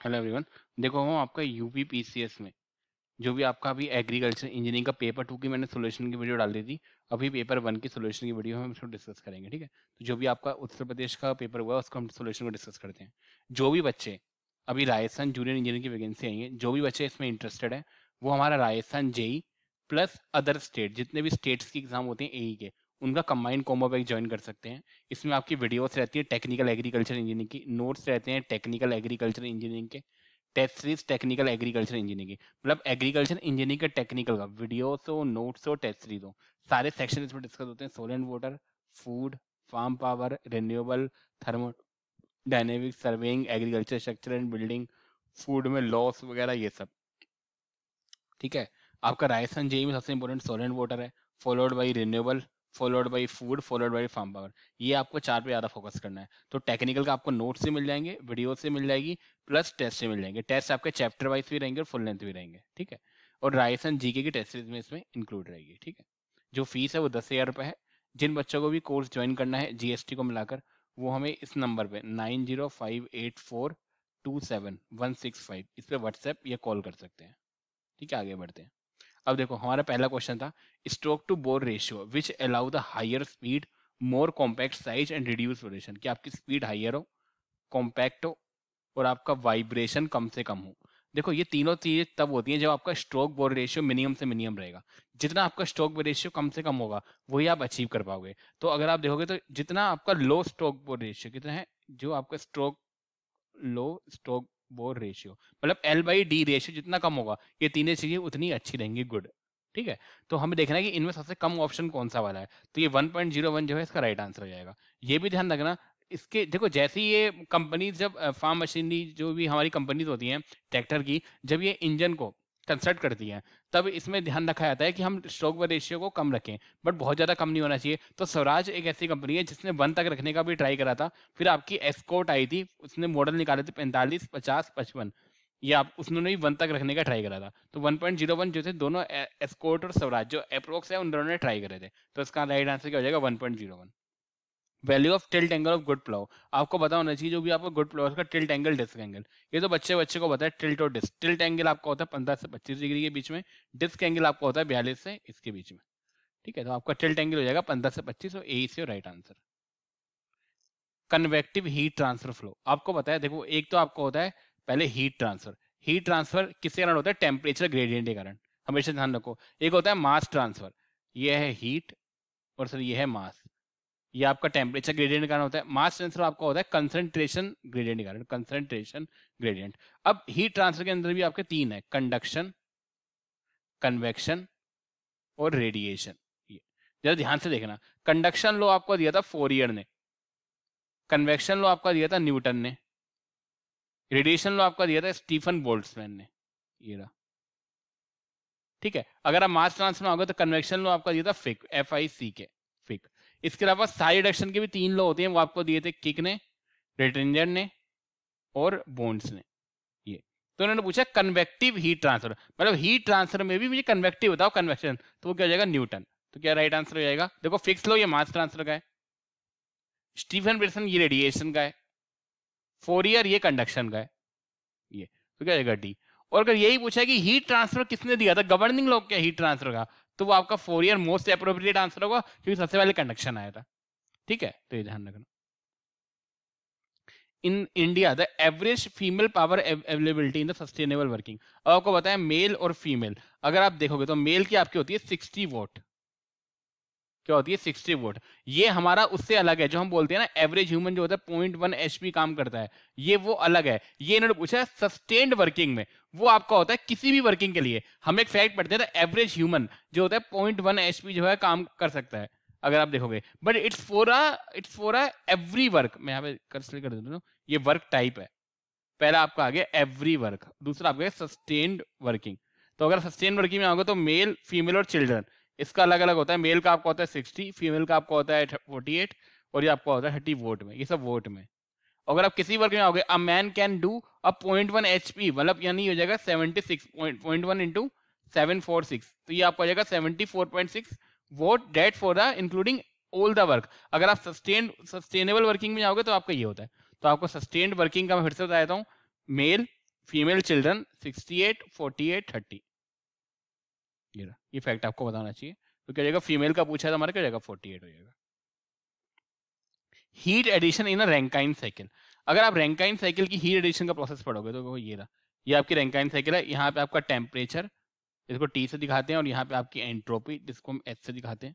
Hello everyone. देखो हम आपका यूपी पीसीएस में जो भी आपका अभी एग्रीकल्चर इंजीनियरिंग का पेपर 2 की मैंने सोल्यूशन की वीडियो डाल दी थी। अभी पेपर 1 की सोल्यूशन की वीडियो हम इसको डिस्कस करेंगे, ठीक है। तो जो भी आपका उत्तर प्रदेश का पेपर हुआ उसको हम सोल्यूशन को डिस्कस करते हैं। जो भी बच्चे अभी राजस्थान जूनियर इंजीनियरिंग की वैकेंसी आई है, जो भी बच्चे इसमें इंटरेस्टेड है वो हमारा Rajasthan JE plus other state जितने भी स्टेट्स की एग्जाम होते हैं एई के, उनका कंबाइंड कॉम्बो पैक ज्वाइन कर सकते हैं। इसमें आपकी वीडियोस रहती है टेक्निकल एग्रीकल्चर इंजीनियरिंग की, नोट्स रहते हैं टेक्निकल एग्रीकल्चर इंजीनियरिंग के, test series technical agriculture engineering की, मतलब एग्रीकल्चर इंजीनियरिंग का टेक्निकल का वीडियोस हो, नोट्स हो, टेस्ट सीरीज हो, सारे सेक्शन इसमें डिस्कस होते हैं। Soil and water, food, farm power, renewable, thermodynamic, surveying, agriculture structure and building, food में लॉस वगैरह ये सब, ठीक है। आपका राजस्थान जेई में सबसे इंपॉर्टेंट सोल एंड वाटर है, followed by renewable, followed by food, followed by farm power. ये आपको 4 पे ज़्यादा फोकस करना है। तो टेक्निकल का आपको नोट से मिल जाएंगे, वीडियो से मिल जाएगी, प्लस टेस्ट से मिल जाएंगे। टेस्ट आपके चैप्टर वाइज भी रहेंगे और फुल लेंथ भी रहेंगे, ठीक है। और राजस्थान जीके की टेस्ट सीरीज में इसमें इंक्लूड रहेगी, ठीक है। जो फीस है वो 10,000 रुपये है। जिन बच्चों को भी कोर्स ज्वाइन करना है जीएसटी को मिलाकर, वो हमें इस नंबर पे 9058427165 इस पे व्हाट्सएप या कॉल कर सकते हैं, ठीक है। आगे बढ़ते हैं। अब देखो हमारा पहला क्वेश्चन था stroke to bore ratio which allow the higher speed, more compact size and reduce vibration, कि आपकी स्पीड हायर हो, कॉम्पैक्ट हो और आपका वाइब्रेशन कम से कम हो। देखो ये तीनों चीजें तब होती हैं जब आपका स्ट्रोक बोर रेशियो मिनिमम से मिनिमम रहेगा। जितना आपका स्ट्रोक बोर रेशियो कम से कम होगा वही आप अचीव कर पाओगे। तो अगर आप देखोगे तो जितना आपका लो स्ट्रोक बोर रेशियो कितना है, जो आपका लो स्ट्रोक बोर रेशियो मतलब L/D रेशियो जितना कम होगा, ये तीनों चीजें उतनी अच्छी रहेंगी, गुड, ठीक है। तो हमें देखना है कि इनमें सबसे कम ऑप्शन कौन सा वाला है। तो ये 1.01 जो है इसका राइट आंसर हो जाएगा। ये भी ध्यान रखना, इसके देखो जैसे ही ये कंपनीज जब फार्म मशीनरी जो भी हमारी कंपनीज होती हैं ट्रैक्टर की, जब ये इंजन को कंस्ट्रक्ट करती हैं तब इसमें ध्यान रखा जाता है कि हम स्ट्रोक बोर रेशियो को कम रखें, बट बहुत ज़्यादा कम नहीं होना चाहिए। तो स्वराज एक ऐसी कंपनी है जिसने 1 तक रखने का भी ट्राई करा था। फिर आपकी एस्कॉर्ट आई थी, उसने मॉडल निकाले थे 45, 50, 55, ये आप उसने भी 1 तक रखने का ट्राई करा था। तो 1.01 जो थे दोनों एस्कॉर्ट और स्वराज जो अप्रोक्स है उन दोनों ने ट्राई करे थे। तो इसका राइट आंसर क्या हो जाएगा 1.01। Value of tilt angle of good plough, आपको पता होना चाहिए जो भी आपका गुड प्लाउ का टिल्ट एंगल डिस्क एंगल। ये तो बच्चे बच्चे को पता है टिल्ट और डिस्क। टिल्ट एंगल आपका होता है 15 से 25 डिग्री के बीच में, डिस्क एंगल आपका होता है 42 से इसके बीच में, ठीक है। तो आपका टिल्ट एंगल हो जाएगा 15 से 25 और ए से right answer. Convective heat transfer flow, आपको पता है देखो एक तो आपको होता है पहले हीट ट्रांसफर। हीट ट्रांसफर किसके कारण होता है, टेम्परेचर ग्रेडियंट के कारण, हमेशा ध्यान रखो। एक होता है मास ट्रांसफर, ये है हीट और सर ये है मास, ये आपका टेम्परेचर ग्रेडियंट के कारण होता है। मास ट्रांसफर आपका होता है कंसंट्रेशन ग्रेडियंट के कारण, कंसंट्रेशन ग्रेडियंट। अब हीट ट्रांसफर के अंदर भी आपके 3 है, कंडक्शन, कन्वेक्शन और रेडिएशन। ये जरा ध्यान से देखना, कंडक्शन लो आपको दिया था फोरियर ने, कन्वेक्शन लो आपका दिया था न्यूटन ने, रेडिएशन लो आपका दिया था स्टीफन बोल्ट्जमैन ने, ये रहा, ठीक है। अगर आप मास ट्रांसफर में आओगे तो कन्वेक्शन लो आपका दिया था फिक, FICK, फिक। इसके अलावा साइड रिडक्शन के भी 3 लो होते हैं, वो आपको दिए थे किक ने, रेट्रिंजर ने और बोन्ड्स ने, ये। तो उन्होंने पूछा कन्वेक्टिव हीट ट्रांसफर, मतलब हीट ट्रांसफर में भी मुझे कन्वेक्टिव बताओ, कन्वेक्शन, तो वो क्या हो जाएगा न्यूटन। तो क्या राइट आंसर हो जाएगा, देखो फिक्स लो ये मास ट्रांसफर का है, स्टीफन बोल्ट्जमैन ये रेडिएशन का है, फोरियर ये कंडक्शन का है, ये। तो क्या जाएगा डी। और अगर यही पूछा है कि हीट ट्रांसफर किसने दिया था, गवर्निंग लॉ क्या हीट ट्रांसफर का, तो वो आपका फोरियर मोस्ट एप्रोप्रिएट आंसर होगा क्योंकि सबसे पहले कंडक्शन आया था, ठीक है। तो ये ध्यान रखना। In India the average female power availability in the sustainable working, अब आपको पता है मेल और फीमेल, अगर आप देखोगे तो मेल की आपकी होती है 60 वोट, क्या होती है 60 वोट। ये हमारा उससे अलग है, जो हम बोलते हैं ना एवरेज ह्यूमन जो होता है 0.1 HP काम करता है, ये वो अलग है। ये इन्होंने पूछा है सस्टेन्ड वर्किंग में, वो आपका होता है किसी भी वर्किंग के लिए। हम एक फैक्ट पढ़ते हैं एवरेज ह्यूमन जो होता है 0.1 HP जो है काम कर सकता है, अगर आप देखोगे, but it's for every work. मैं यहाँ पे कर देता हूँ, ये वर्क टाइप है। पहला आपका आ गया एवरी वर्क, दूसरा आपका सस्टेन्ड वर्किंग। तो अगर सस्टेन्ड वर्किंग में आओगे तो मेल, फीमेल और चिल्ड्रन, इसका अलग अलग होता है। मेल का आपका होता है 60, फीमेल का आपका होता है 48 और ये आपका होता है 30 वोट में, ये सब वोट में। अगर आप किसी वर्ग में आओगे, a man can do a 0.1 HP, मतलब यानी हो जाएगा 76.1 इंटू 746, तो ये आपको हो जाएगा 74.6 what that for the including all the work. अगर आप सस्टेनेबल वर्किंग में जाओगे तो आपका ये होता है। तो आपको सस्टेन्ड वर्किंग का मैं फिर से बता देता हूँ, मेल, फीमेल चिल्ड्रन 68, 48, 30। ये फैक्ट आपको बताना चाहिए। तो क्या जाएगा, फीमेल का पूछा है तो हमारा क्या जाएगा 48 हो जाएगा। Heat addition in a Rankine cycle, अगर आप रैंकाइन साइकिल की हीट एडिशन का प्रोसेस पढ़ोगे तो ये रहा, ये आपकी रैंकाइन साइकिल है। यहाँ पे आपका टेम्परेचर, इसको T से दिखाते हैं, और यहाँ पे आपकी एंट्रोपी जिसको हम H से दिखाते हैं,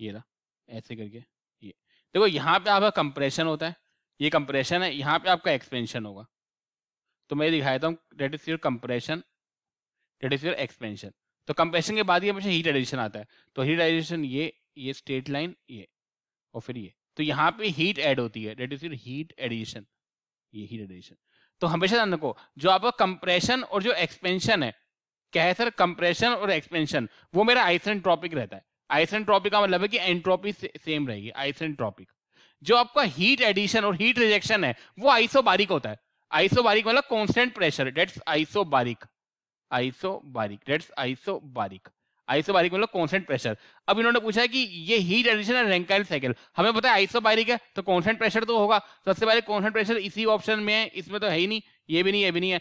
ये रहा ऐसे करके। ये देखो यहाँ पे आपका कंप्रेशन होता है, ये कंप्रेशन है, यहाँ पे आपका एक्सपेंशन होगा। तो मैं दिखाता हूँ, that is your compression, that is your expansion. तो कंप्रेशन के बाद ये हमेशा हीट एडिशन आता है। तो हीट एडिशन ये स्ट्रेट लाइन, ये और फिर ये, तो यहाँ पे हीट ऐड होती है, that is your heat addition, ये हीट एडिशन। तो हमेशा ध्यान रखो, जो आपका कंप्रेशन और जो एक्सपेंशन है, क्या है सर, कंप्रेशन और एक्सपेंशन, वो मेरा आइसेंट्रोपिक रहता है। आइसेंट्रोपिक का मतलब है कि एंट्रोपी सेम रहेगी, आइसेंट्रोपिक। जो आपका हीट एडिशन और हीट रिजेक्शन है वो आइसोबारिक होता है। आइसोबारिक मतलब constant pressure, that's isobaric. Isobaric, that's isobaric. Isobaric मतलब कांस्टेंट प्रेशर। अब इन्होंने पूछा है कि ये हीट एडिशन है रैंकाइन साइकिल, हमें पता है आइसोबारिक है तो कांस्टेंट प्रेशर तो होगा। सबसे पहले कांस्टेंट प्रेशर इसी ऑप्शन में है, इसमें तो है ही नहीं, ये भी नहीं, ये भी नहीं है।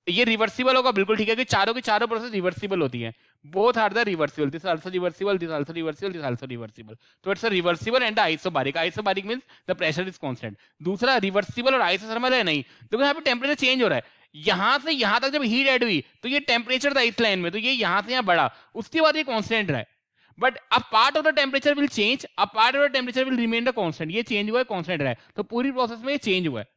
ये रिवर्सिबल होगा, बिल्कुल ठीक है कि चारों की चारों प्रोसेस रिवर्सिबल होती है। Both are the reversible, this also reversible, this also reversible, this also reversible. तो it's a reversible and isobaric. Isobaric means the pressure is constant. दूसरा रिवर्सिबल और आइसोथर्मल है नहीं, देखो यहाँ पे टेंपरेचर चेंज हो रहा है। यहां से यहां तक जब हीट ऐड हुई तो ये टेंपरेचर था इस लाइन में, तो ये यहां से यहां बढ़ा, उसके बाद ये कांस्टेंट रहा है। But a part of the temperature will change, a part of the temperature will remain the constant. ये चेंज हुआ है, कांस्टेंट रहा है, तो पूरी प्रोसेस में ये चेंज हुआ है।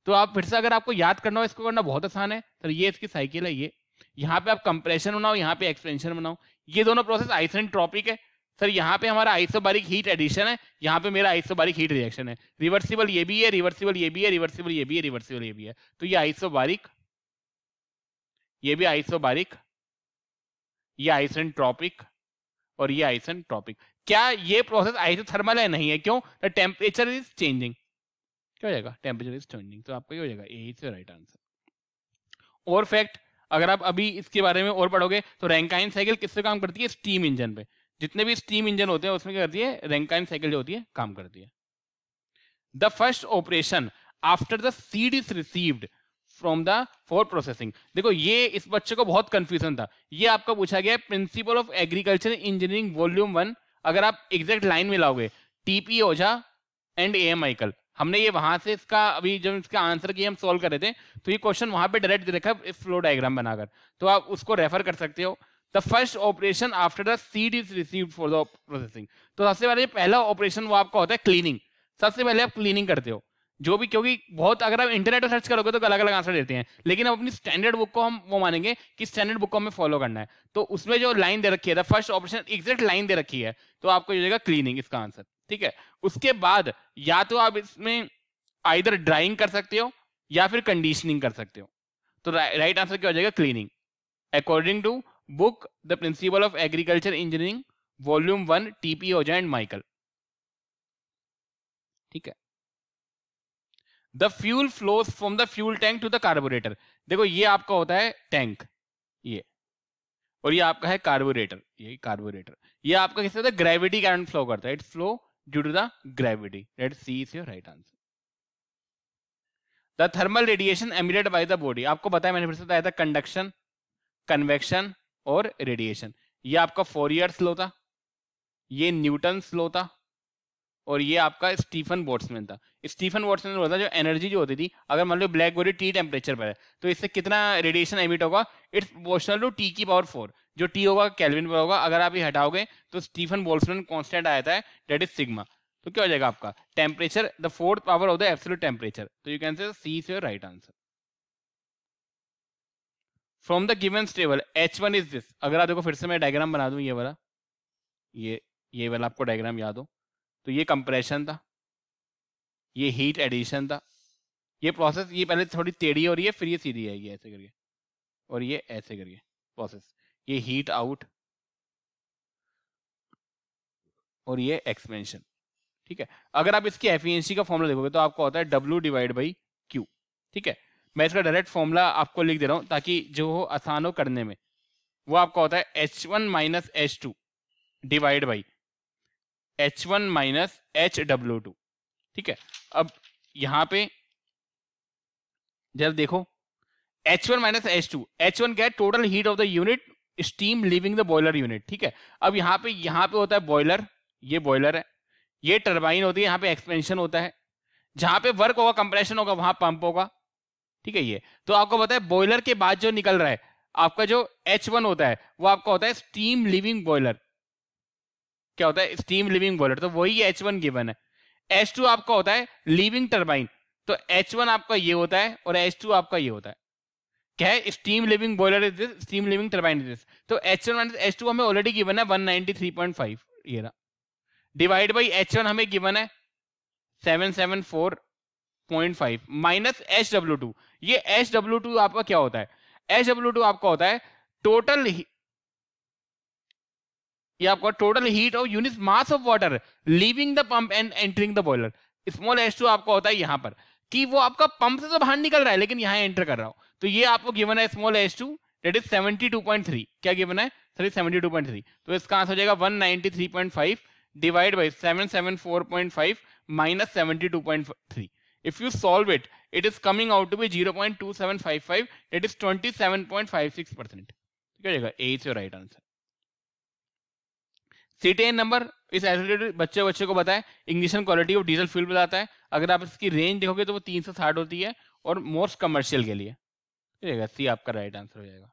तो आप फिर से अगर आपको याद करना हो, इसको करना बहुत आसान है। तो ये इसकी साइकिल है, ये यहाँ पे आप कंप्रेशन बनाओ, यहाँ पे एक्सपेंशन बनाओ, ये दोनों प्रोसेस आइसेंट्रोपिक है। सर यहाँ पे हमारा आइसोबारिक हीट एडिशन है, यहाँ पे मेरा आइसोबारिक हीट रिएक्शन है। रिवर्सिबल ये भी है, रिवर्सिबल ये भी है, रिवर्सिबल ये भी है, रिवर्सिबल ये भी है। तो ये आइसोबारिक, ये भी आइसोबारिक, ये आइसेंट्रोपिक और ये आइसेंट्रोपिक। क्या ये प्रोसेस आइसोथर्मल है? नहीं है। क्यों? The temperature is changing. क्या हो जाएगा? Temperature is changing. तो आपका ये हो जाएगा, ए इज राइट आंसर। और फैक्ट, अगर आप अभी इसके बारे में और पढ़ोगे तो रैंकाइन साइकिल किससे काम करती है? स्टीम इंजन पे। जितने भी स्टीम इंजन होते हैं उसमें क्या करती है? रैंकाइन साइकिल जो होती है काम करती है। The first operation after the seed is received from the for processing. देखो ये इस बच्चे को बहुत कंफ्यूजन था। ये आपका पूछा गया है principle of agriculture engineering volume 1। अगर आप एग्जैक्ट लाइन मिलाओगे, TP Ojha and AM Michael, हमने ये वहां से इसका अभी जब इसका आंसर की हम सॉल्व कर रहे थे तो ये क्वेश्चन वहां पे डायरेक्ट दे रखा है फ्लो डायग्राम बनाकर, तो आप उसको रेफर कर सकते हो। The first operation after the seed is received for the processing. तो सबसे पहले पहला ऑपरेशन वो आपका होता है क्लीनिंग। सबसे पहले आप क्लीनिंग करते हो जो भी, क्योंकि बहुत अगर आप इंटरनेट पर सर्च करोगे तो अलग अलग आंसर देते हैं, लेकिन अब अपनी स्टैंडर्ड बुक को हम वो मानेंगे कि स्टैंडर्ड बुक को हमें फॉलो करना है। तो उसमें जो लाइन दे रखी है, the first operation exact line दे रखी है, तो आपको जाएगा क्लीनिंग इसका आंसर। ठीक है, उसके बाद या तो आप इसमें आइदर ड्राइंग कर सकते हो या फिर कंडीशनिंग कर सकते हो। तो राइट आंसर क्या हो जाएगा? Cleaning, according to book the principle of agriculture engineering volume 1, TP Ojha and Michael. ठीक है। The fuel flows from the fuel tank to the carburettor. देखो ये आपका होता है टैंक, ये, और ये आपका है कार्बोरेटर, ये कार्बोरेटर। ये आपका किससे होता है? ग्रेविटी के कारण फ्लो करता है। It's flow due to the gravity. That C is your right answer. The thermal radiation emitted by the body, आपको बताया मैंने फिर से बताया था, कंडक्शन, कन्वेक्शन और रेडिएशन। ये आपका फोरियर्स लॉ था, ये न्यूटन्स लॉ था, और ये आपका स्टीफन बोल्ट्जमैन था। स्टीफन बोल्ट्जमैन होता जो एनर्जी जो होती थी, अगर मान लो ब्लैक बॉडी टी टेम्परेचर पर है तो इससे कितना रेडिएशन एमिट होगा? इट्स प्रोपोर्शनल टू टी की पावर 4, जो टी होगा केल्विन पर होगा। अगर आप ये हटाओगे तो स्टीफन बोल्ट्जमैन कांस्टेंट आता है, दैट इज सिग्मा। तो क्या हो जाएगा आपका? Temperature, the fourth power of the absolute temperature. तो you can say C is your right answer. From the given table H1 is this. अगर आप देखो फिर से मैं डायग्राम बना दूं, ये वाला, ये वाला आपको डायग्राम याद हो तो ये कंप्रेशन था, ये हीट एडिशन था। ये प्रोसेस, ये पहले थोड़ी टेढ़ी हो रही है, फिर ये सीधी आएगी ऐसे करके, और ये ऐसे करके प्रोसेस। ये हीट आउट और ये एक्सपेंशन। ठीक है। अगर आप इसकी एफिशिएंसी का फॉर्मूला देखोगे तो आपको होता है W डिवाइड बाई Q। ठीक है, मैं इसका डायरेक्ट फॉर्मूला आपको लिख दे रहा हूं ताकि जो हो आसान हो करने में। वो आपका होता है H1 minus H2 divide by H1 minus HW2। ठीक है, अब यहां पे जब देखो H1 माइनस H2, H1 क्या है, total heat of the unit steam living the boiler unit, ठीक है। अब यहाँ पे होता है बॉयलर, ये बॉयलर है, ये टरबाइन होती है, यहाँ पे एक्सपेंशन होता है, जहां पे वर्क होगा कंप्रेशन होगा वहां पंप होगा, ठीक है। ये तो आपको पता है बॉयलर के बाद जो निकल रहा है आपका जो H1 होता है वो आपका होता है स्टीम लिविंग बॉयलर, क्या होता है, स्टीम लिविंग बॉयलर, तो वही H1 गिवन है। H2 आपका होता है लिविंग टरबाइन, तो H1 आपका ये होता है और H2 आपका ये होता है, क्या है, steam living boiler is this, steam living turbine is this. तो H1 माइनस H2 हमें ऑलरेडी गिवन है 193.5, ये रहा, डिवाइड बाई H1 हमें गिवन है 774.5 माइनस HW2, ये HW2 आपका क्या होता है, HW2 आपका होता है टोटल, ये आपका total heat of unit mass of water leaving the pump and entering the boiler. Small H2 आपका होता है यहां पर कि वो आपका पंप से तो बाहर निकल रहा है लेकिन यहां एंटर कर रहा हो, तो ये आपको गिवन है स्मॉल H2 दैट इज 72.3, क्या गिवन है, सॉरी 72.3, तो इसका आंसर हो जाएगा 193.5 divide by 774.5 minus 72.3। If you solve it it is coming out to be 0.2755 that is 27.56%, ठीक है, A is your right answer. Cetane number is associated बच्चे को बताए, ignition quality of diesel fuel बताता है, अगर आप इसकी रेंज देखोगे तो वो 360 होती है और मोस्ट कमर्शियल के लिए, ठीक है, सी आपका राइट आंसर हो जाएगा।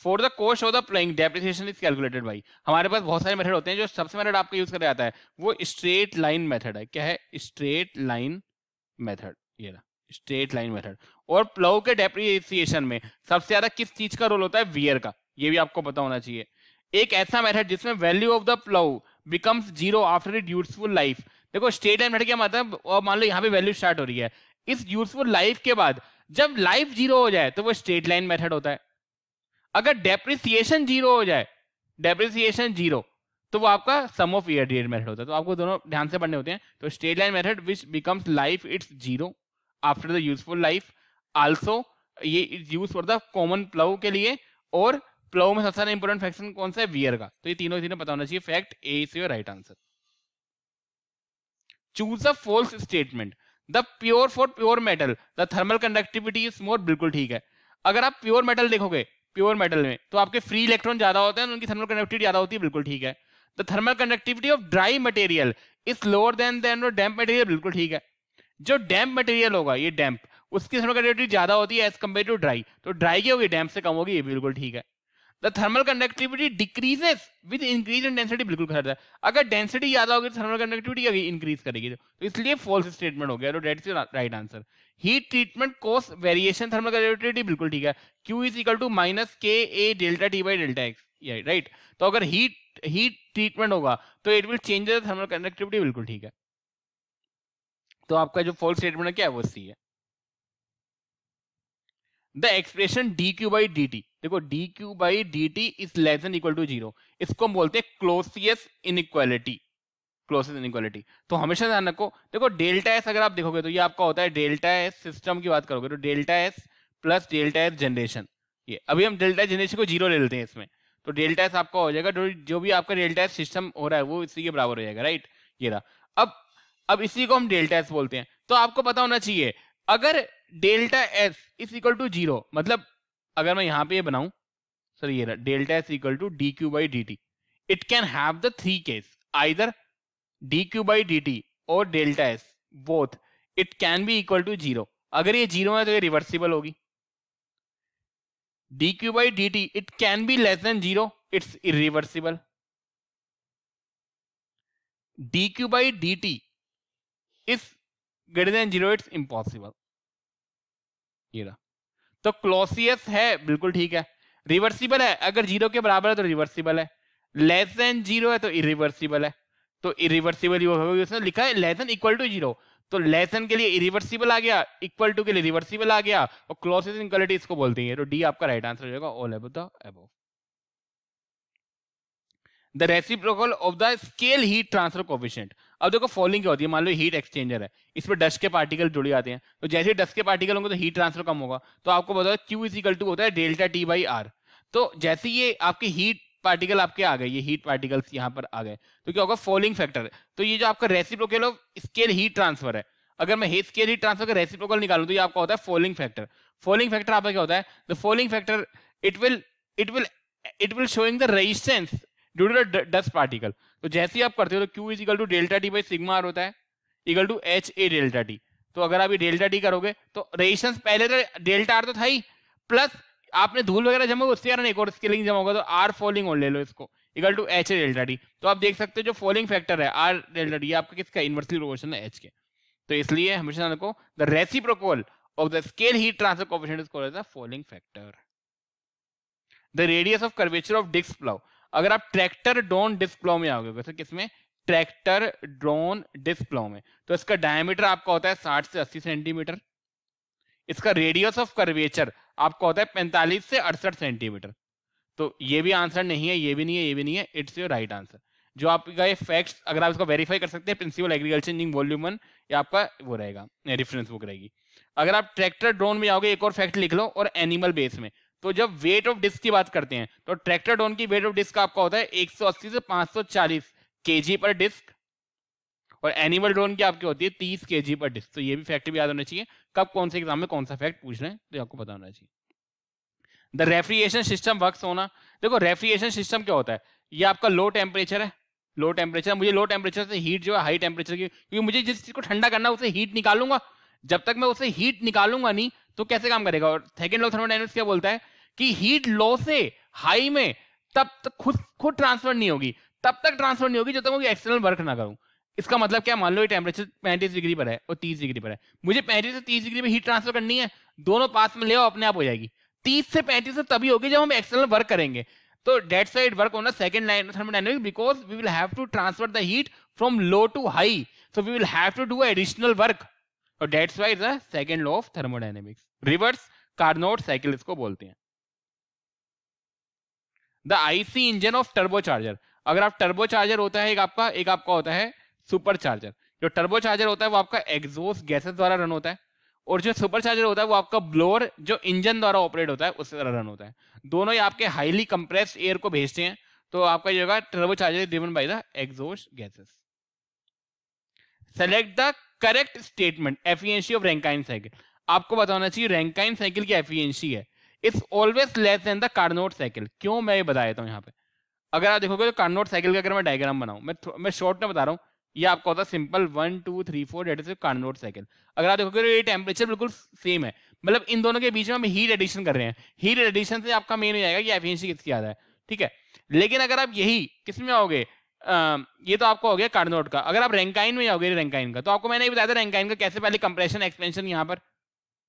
For the cost of the playing depreciation is calculated by, हमारे पास बहुत सारे मेथड होते हैं, जो सबसे मेथड आपको यूज कर जाता है वो स्ट्रेट लाइन मेथड है, क्या है, स्ट्रेट लाइन मेथड, ये रहा स्ट्रेट लाइन मेथड। और प्लाउ के डेप्रिसिएशन में सबसे ज्यादा किस चीज का रोल होता है, वियर का, ये भी आपको पता होना चाहिए। एक ऐसा मेथड जिसमें value of the plough becomes zero after it useful life, देखो स्ट्रेट लाइन मेथड क्या मतलब, और मान लो यहाँ पे वैल्यू स्टार्ट हो रही है, इस यूजफुल लाइफ के बाद जब लाइफ जीरो हो जाए तो वो स्ट्रेट लाइन मेथड होता है। अगर डेप्रिसिएशन जीरो हो जाए, डेप्रिसिएशन जीरो, तो वो आपका सम ऑफ ईयर डेट मेथड होता है, तो आपको दोनों ध्यान से पढ़ने होते हैं। तो straight line method which becomes life it's zero after the useful life, also ये is use for the common plough के लिए, और प्लाउ में सबसे ज्यादा इंपोर्टेंट फैक्टर कौन सा है, वियर का, तो ये तीनों पता होना चाहिए। Fact A is your right answer. Choose a false statement, the pure for pure metal the thermal conductivity is more, बिल्कुल ठीक है। अगर आप प्योर मेटल देखोगे, प्योर मेटल में तो आपके फ्री इलेक्ट्रॉन ज्यादा होते हैं, उनकी थर्मल कंडक्टिविटी ज्यादा होती है, बिल्कुल ठीक है। The thermal conductivity of dry material is lower than damp material, बिल्कुल ठीक है। जो डैम्प मटेरियल होगा, ये डैम्प, उसकी थर्मल कंडक्टिविटी ज्यादा होती है एज कंपेयर टू ड्राई, तो ड्राई की होगी डैम्प से कम होगी, ये बिल्कुल ठीक है। The thermal conductivity decreases with increase in density, बिल्कुल खड़ा है, अगर डेंसिटी ज्यादा होगी तो थर्मल कंडक्टिविटी इंक्रीज करेगी, तो इसलिए फॉल्स स्टेटमेंट हो गया, तो that's your right answer. Heat treatment causes variation thermal conductivity, बिल्कुल ठीक है, Q is equal to minus K A delta T by delta X, right. तो अगर हीट ट्रीटमेंट होगा तो it will change the thermal conductivity, बिल्कुल ठीक है। तो आपका जो फॉल्स स्टेटमेंट है क्या है, वो सी है। The expression dq by dt, देखो dq by dt is less than equal to zero, इसको हम बोलते हैं क्लोसियस इनइक्वालिटी, क्लोसियस इनइक्वालिटी। तो हमेशा ध्यान रखो, देखो डेल्टा एस अगर आप देखोगे तो ये आपका होता है डेल्टा एस, सिस्टम की बात करोगे तो delta S plus delta S generation, ये अभी हम डेल्टा जनरेशन को जीरो ले लेते हैं इसमें, तो डेल्टा एस आपका हो जाएगा, जो भी आपका डेल्टा एस सिस्टम हो रहा है वो इसी के बराबर हो जाएगा, राइट, ये रहा। अब इसी को हम डेल्टा एस बोलते हैं, तो आपको पता होना चाहिए अगर delta S is equal to zero, मतलब अगर मैं यहां पे ये बनाऊं, सर ये delta S equal to D Q by D T, it can have the three case, either D Q by D T और delta S, both it can be equal to zero. अगर ये zero है तो ये reversible होगी, D Q by D T it can be less than zero, it's irreversible, D Q by D T is greater than zero, it's impossible, ये रहा। तो क्लोसियस है, बिल्कुल ठीक है, रिवर्सिबल है, अगर जीरो के बराबर है तो रिवर्सिबल है, लेस देन जीरो है तो इरिवर्सिबल है, तो इरिवर्सिबल होगा, उसने लिखा है less than equal to zero, तो लेस देन के लिए इरिवर्सिबल आ गया, इक्वल टू के लिए रिवर्सिबल आ गया, और क्लोसियस इनइक्वालिटी इसको बोलते हैं, तो डी आपका राइट आंसर हो जाएगा, all above the above. The reciprocal of the scale heat transfer coefficient, अब देखो फॉलोइंग क्या होती है, मान लो हीट एक्सचेंजर है, इस पर डस्ट के पार्टिकल जुड़ जाते हैं, तो जैसे डस्ट के पार्टिकल होंगे तो हीट ट्रांसफर कम होगा, तो आपको बताओ Q इज इक्वल टू होता है डेल्टा टी बाई आर। तो जैसे ये आपके हीट पार्टिकल आपके आ गए, ये हीट पार्टिकल्स यहाँ पर आ गए, तो क्या होगा फॉलोइंग फैक्टर, तो ये जो आपका reciprocal of scale heat transfer है, अगर मैं स्केल हीट ट्रांसफर का रेसिप्रोकल निकालूं तो ये आपका होता है फॉलिंग फैक्टर। फॉलिंग फैक्टर आपका क्या होता है? The fouling factor it will showing the resistance due to the dust particle. तो जैसे ही आप करते हो तो Q is equal to delta T by sigma R होता है equal to H A delta T. तो अगर आप ये डेल्टा टी करोगे तो रेजिस्टेंस पहले तो डेल्टा आर तो था ही, प्लस आपने धूल वगैरह जमा उसके कारण एक और स्केलिंग जमा होगा, तो आर फॉलिंग और ले लो इसको equal to H A delta T. तो आप देख सकते हो जो फॉलिंग फैक्टर है आर डेल्टा टी आपका किसका इनवर्सली प्रोपोर्शनल है एच के। तो इसलिए हमेशा देखो the reciprocal of the scale heat transfer coefficient is called as the fouling factor. The radius of curvature of disc plough, अगर आप ट्रैक्टर ड्रोन डिस्क प्लाउ में आओगे, वैसे किसमें? ट्रैक्टर ड्रोन डिस्क प्लाउ में, तो इसका डायमीटर आपका होता है 60 से 80 सेंटीमीटर। इसका रेडियस ऑफ कर्वेचर आपका होता है 45 से 68 सेंटीमीटर। तो ये भी आंसर नहीं है, ये भी नहीं है, ये भी नहीं है, इट्स योर राइट आंसर। जो आपका ये फैक्ट्स अगर आप इसको वेरीफाई कर सकते हैं, प्रिंसिपल एग्रीकल्चर इंजीनियरिंग वॉल्यूम 1 ये आपका वो रहेगा, रेफरेंस बुक रहेगी। अगर आप ट्रैक्टर ड्रोन में आओगे एक और फैक्ट लिख लो, और एनिमल बेस में, तो जब वेट ऑफ डिस्क की बात करते हैं तो ट्रैक्टर ड्रोन की वेट ऑफ डिस्क आपका होता है 180 से 540 केजी पर डिस्क, और एनिमल ड्रोन की आपकी होती है 30 केजी पर डिस्क। तो ये भी फैक्ट भी याद होना चाहिए, कब कौन से एग्जाम में कौन सा फैक्ट पूछ रहे हैं तो आपको पता होना चाहिए। द रेफ्रिजरेशन सिस्टम वर्क्स होना, देखो रेफ्रिजरेशन सिस्टम क्या होता है? ये आपका लो टेम्परेचर है, लो टेम्परेचर, मुझे लो टेम्परेचर से हीट जो है हाई टेम्परेचर की, क्योंकि मुझे जिस चीज को ठंडा करना है उसे हीट निकालूंगा, जब तक मैं उसे हीट निकालूंगा नहीं तो कैसे काम करेगा। और सेकंड लॉ ऑफ थर्मोडायनामिक्स क्या बोलता है कि हीट लो से हाई में तब तक खुद ट्रांसफर नहीं होगी, तब तक ट्रांसफर नहीं होगी जब तक मैं एक्सटर्नल वर्क ना करूं। इसका मतलब क्या? मान लो ये टेम्परेचर 35 डिग्री पर है और 30 डिग्री पर है, मुझे 35 से 30 डिग्री पर हीट ट्रांसफर करनी है, दोनों पास में ले आओ अपने आप हो जाएगी। 30 से 35 से तभी होगी जब हम एक्सटर्नल वर्क करेंगे। तो that's why it work on the second line of thermodynamics, because we will have to transfer the heat from low to high, so we will have to do additional work, और that's why the second law of thermodynamics. Reverse Carnot cycle इसको बोलते हैं। The IC engine of turbocharger, अगर आप turbocharger होता है एक आपका होता है सुपरचार्जर। जो टर्बोचार्जर होता है वो आपका एग्जॉस्ट गैसेस द्वारा रन होता है, और जो सुपरचार्जर होता है वो आपका ब्लोअर जो इंजन द्वारा ऑपरेट होता है उससे रन होता है। दोनों ही आपके हाईली कंप्रेस्ड एयर को भेजते हैं, तो आपका जो turbocharger driven by the exhaust gases. Select the correct statement efficiency of Rankine cycle, आपको बताना चाहिए रैंकाइन साइकिल की एफिशिएंसी है it's always less than the Carnot cycle. क्यों? मैं ये बता देता हूं। यहाँ पे अगर आप देखोगे तो कार्नोट साइकिल का अगर मैं डायग्राम बनाऊं, मैं शॉर्ट में बता रहा हूं, ये आपका होता है simple 1 2 3 4 that is Carnot cycle. अगर आप देखोगे तो ये टेम्परेचर बिल्कुल सेम है, मतलब इन दोनों के बीच में हम हीट एडिशन कर रहे हैं, हीट एडिशन से आपका मेन हो जाएगा कि एफिशिएंसी किसकी ज्यादा है, ठीक है। लेकिन अगर आप यही किस में आओगे, ये तो आपका हो गया कार्नोट का। अगर आप रैंकाइन में आओगे रैंकाइन का, तो आपको मैंने बताया था रैंकाइन का कैसे, पहले कंप्रेशन एक्सपेंशन यहाँ पर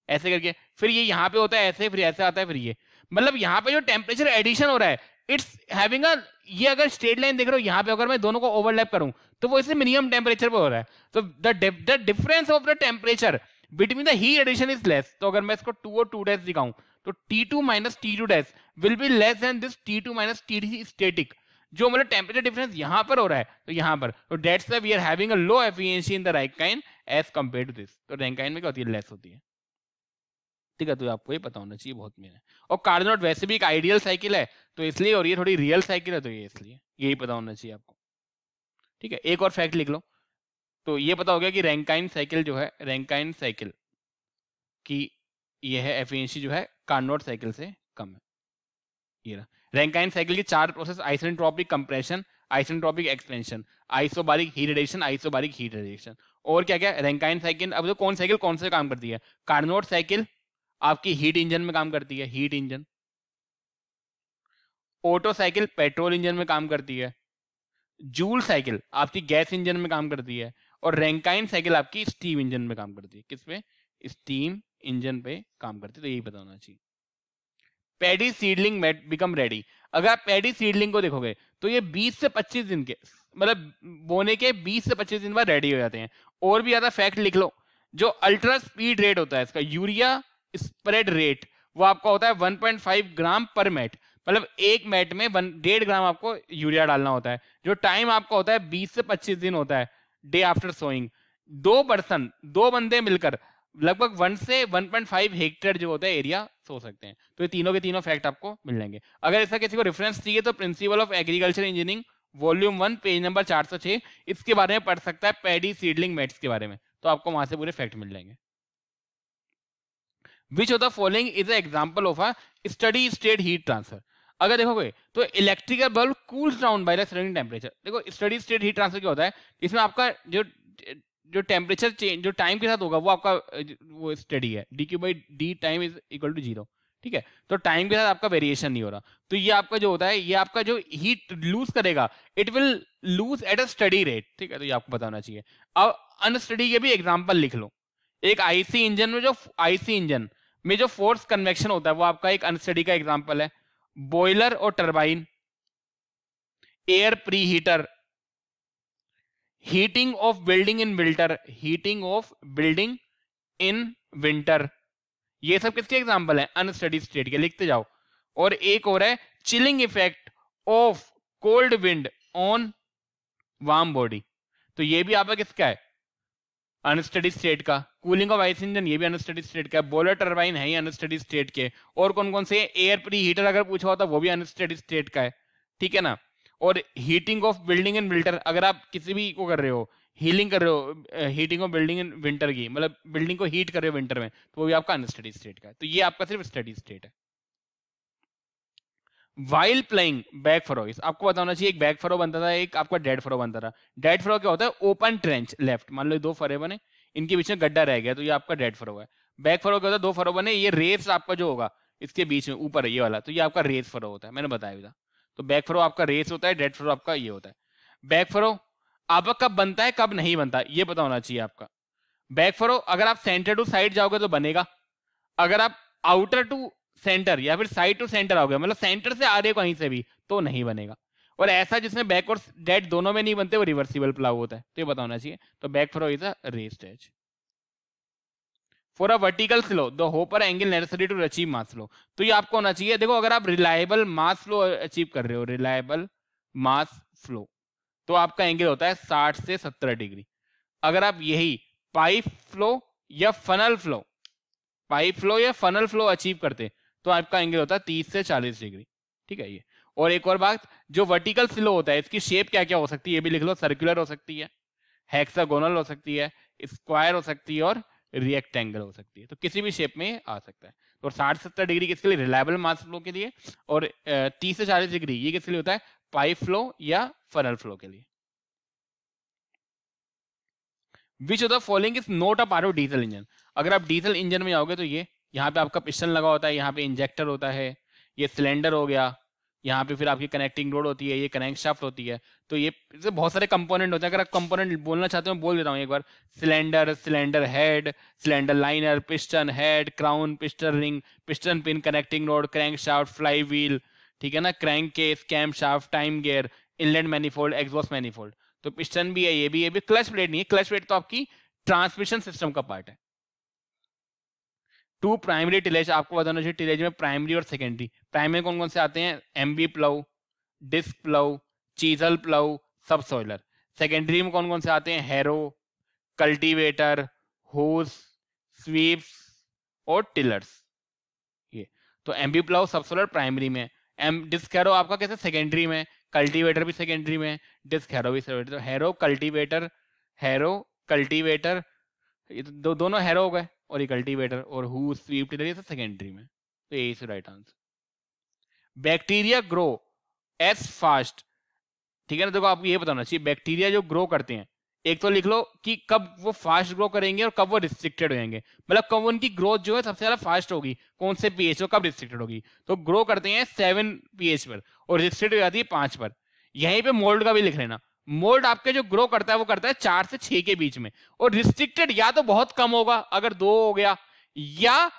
ऐसे करके, फिर ये यहाँ पे होता है ऐसे, फिर ऐसे आता है, फिर ये, मतलब यहाँ पे जो टेम्परेचर एडिशन हो रहा है इट्स हैविंग अ, ये अगर स्ट्रेट लाइन देख रहे हो यहाँ पे अगर मैं दोनों को ओवरलैप करूं तो वो इससे मिनिमम टेम्परेचर पे हो रहा है। तो the difference of the temperature between the heat addition is less. तो अगर मैं इसको 2 और 2 डैश दिखाऊं तो T2 minus T2 dash will be less then this T2 minus T3 static, जो मतलब टेम्परेचर डिफरेंस यहाँ पर हो रहा है तो यहाँ पर, तो that's why we are having a low efficiency in the Rankine as compared to this. तो रैंकाइन में क्या होती है? लेस होती है, ठीक है। तो आपको ये पता होना चाहिए बहुत मेन है। और कार्नोट वैसे भी एक आइडियल साइकिल है तो इसलिए, और ये थोड़ी रियल साइकिल है तो ये इसलिए, यही पता होना चाहिए आपको, ठीक है। एक और फैक्ट लिख लो, तो ये पता हो गया कि रैंकाइन साइकिल जो है, रैंकाइन साइकिल की ये है एफिशिएंसी जो है कार्नोट साइकिल से कम है। ये रहा रैंकाइन साइकिल की 4 process, isentropic compression, isentropic expansion, isobaric heat addition, isobaric heat reaction, और क्या क्या रैंकाइन साइकिल। अब तो कौन साइकिल कौन से काम करती है? कार्नोट साइकिल आपकी हीट इंजन में काम करती है, heat engine. Auto cycle petrol engine में काम करती है। जूल साइकिल आपकी गैस इंजन में काम करती है, और रैंकाइन साइकिल आपकी स्टीम इंजन में काम करती है। किस पे? स्टीम इंजन पे काम करती है। तो यही पता होना चाहिए। पैडी सीडलिंग बिकम रेडी, अगर आप पैडी सीडलिंग को देखोगे तो ये 20 से 25 दिन के, मतलब बोने के 20 से 25 दिन बाद रेडी हो जाते हैं। और भी ज्यादा फैक्ट लिख लो, जो अल्ट्रा स्पीड रेट होता है इसका, यूरिया स्प्रेड रेट, वो आपका होता है 1.5 ग्राम पर मैट, मतलब एक मैट में 1.5 ग्राम आपको यूरिया डालना होता है। जो टाइम आपका होता है 20 से 25 दिन होता है डे आफ्टर सोइंग। दो बंदे मिलकर लगभग 1 से 1.5 हेक्टेयर जो होता है एरिया सो सकते हैं। तो ये तीनों के तीनों फैक्ट आपको मिल जाएंगे। अगर ऐसा किसी को रेफरेंस चाहिए तो principal of agriculture engineering volume 1 page number 406 इसके बारे में पढ़ सकता है, पैडी सीडलिंग मेट्स के बारे में। तो आपको वहां से पूरे फैक्ट मिल जाएंगे। Which of the following is a example of a steady state heat transfer. अगर देखोगे तो electrical bulb cools down by the surrounding temperature. देखो स्टडी स्टेट हीट ट्रांसफर क्या होता है, इसमें आपका जो टेम्परेचर चेंज जो टाइम के साथ होगा वो आपका वो स्टडी है, D Q by D time is equal to 0, ठीक है। तो टाइम के साथ आपका वेरिएशन नहीं हो रहा, तो ये आपका जो होता है ये आपका जो हीट लूज करेगा it will lose at a study rate, ठीक है। तो ये आपको बताना चाहिए। अब अनस्टडी के भी एग्जांपल लिख लो। एक आईसी इंजन में जो फोर्स कन्वेक्शन होता है वो आपका एक अनस्टडी का एग्जांपल है। बॉयलर और turbine, air pre heater, heating of building in winter, ये सब किसके एग्जांपल है, अनस्टडी स्टेट के, लिखते जाओ। और एक और है chilling effect of cold wind on warm body, तो ये भी आपका किसका है, अनस्टडी स्टेट का। कूलिंग ऑफ आइस इंजन ये भी अनस्टडी स्टेट का है। बॉयलर टरबाइन है ही अनस्टडी स्टेट के। और कौन कौन से, एयर प्री हीटर अगर पूछा होता वो भी अनस्टडी स्टेट का है, ठीक है ना। और heating of building in winter, अगर आप किसी भी को कर रहे हो, हीलिंग कर रहे हो, heating of building in winter की, मतलब बिल्डिंग को हीट कर रहे हो विंटर में, तो वो भी आपका अनस्टडी स्टेट का है। तो ये आपका सिर्फ स्टडी स्टेट है। वाइल प्लेइंग बैक फरो, आपको बताना चाहिए, एक बैक फरो बनता था, एक आपका डेड फरो बनता था। डेड फरो क्या होता है, ओपन ट्रेंच लेफ्ट, मान लो दो फरे बने, इनके बीच में गड्ढा रह गया, तो ये आपका डेड फरो है। बैक फरो क्या होता है, दो फरो बने, ये रेस आपका जो होगा इसके बीच में ऊपर है ये वाला, तो ये आपका रेस फरो होता है, मैंने बताया था। तो बैक फरो आपका रेस होता है, डेड फरो आपका ये होता है। बैक फरो आपका कब बनता है कब नहीं बनता, ये पता होना चाहिए आपका। बैक फरो अगर आप सेंटर टू साइड जाओगे तो बनेगा, अगर आप आउटर टू सेंटर या फिर साइड टू सेंटर आओगे, मतलब सेंटर से आ रहे हो कहीं से भी, तो नहीं बनेगा। और ऐसा जिसमें बैक और डेड दोनों में नहीं बनते वो रिवर्सिबल प्लाव होता है, तो ये बताना चाहिए। तो back furrow is a raised edge. For a vertical slow the hopper angle necessary to achieve mass flow, तो ये आपको होना चाहिए। देखो अगर आप रिलायबल मास फ्लो अचीव कर रहे हो, रिलायबल मास फ्लो, तो आपका एंगल होता है 60 से 70 डिग्री। अगर आप यही पाइप फ्लो या फनल फ्लो अचीव करते तो आपका एंगल होता है 30 से 40 डिग्री, ठीक है ये। और एक और बात, जो वर्टिकल फ्लो होता है इसकी शेप क्या क्या हो सकती है ये भी लिख लो। सर्कुलर हो सकती है, हेक्सागोनल हो सकती है, स्क्वायर हो सकती है और रिएक्टेंगल हो सकती है, तो किसी भी शेप में आ सकता है। तो 60-70 डिग्री किसके लिए, रिलायबल मास फ्लो के लिए। और 30 से 40 डिग्री ये किसके लिए होता है, पाइप फ्लो या फनल फ्लो के लिए। Which of the following is not a part of diesel engine. अगर आप डीजल इंजन में आओगे तो ये यहाँ पे आपका पिस्टन लगा होता है, यहाँ पे इंजेक्टर होता है, ये सिलेंडर हो गया, यहाँ पे फिर आपकी कनेक्टिंग रोड होती है, ये कनेक्ट शाफ्ट होती है। तो ये बहुत सारे कंपोनेंट होते हैं। अगर आप कंपोनेंट बोलना चाहते हो बोल देता हूँ एक बार। Cylinder head, cylinder liner, piston head, crown, piston ring, piston pin, connecting rod, crank shaft, fly wheel, ठीक है ना, crank case, cam shaft, time gear, inlet manifold, exhaust manifold. तो पिस्टन भी है, ये भी क्लच प्लेट नहीं है, क्लच प्लेट तो आपकी ट्रांसमिशन सिस्टम का पार्ट है। टू प्राइमरी टिलेज, आपको बताना चाहिए टिलेज में प्राइमरी और सेकेंडरी। प्राइमरी कौन कौन से आते हैं, MB plough, disc plough, chisel plough, subsoiler. Secondary में कौन कौन से आते हैं, हैरो, कल्टीवेटर, होस, स्वीप्स और टिलर्स। ये तो MB plough subsoiler primary में, डिस्क हैरो आपका कैसे सेकेंडरी में, कल्टीवेटर भी सेकेंडरी में, डिस्क हैरो भी सेकेंडरी। तो हैरो कल्टीवेटर ये तो दोनों हैरो हो गए, और ये कल्टीवेटर, और हु, स्वीप, टिलर ये सब सेकेंडरी में। तो यही से right answer. Bacteria grow as fast, ठीक है ना। देखो आपको ये बताना चाहिए बैक्टीरिया जो ग्रो करते हैं, एक तो लिख लो कि कब वो फास्ट ग्रो करेंगे और कब वो रिस्ट्रिक्टेड होंगे, मतलब कब उनकी ग्रोथ जो है सबसे ज्यादा फास्ट होगी, कौन से पीएच और कब रिस्ट्रिक्टेड होगी। तो ग्रो करते हैं 7 पीएच पर और रिस्ट्रिक्टेड हो जाती है 5 पर। यहीं पे मोल्ड का भी लिख लेना, मोल्ड आपके जो ग्रो करता है वो करता है 4 से 6 के बीच में, और रिस्ट्रिक्टेड या तो बहुत कम होगा अगर 2 हो गया, या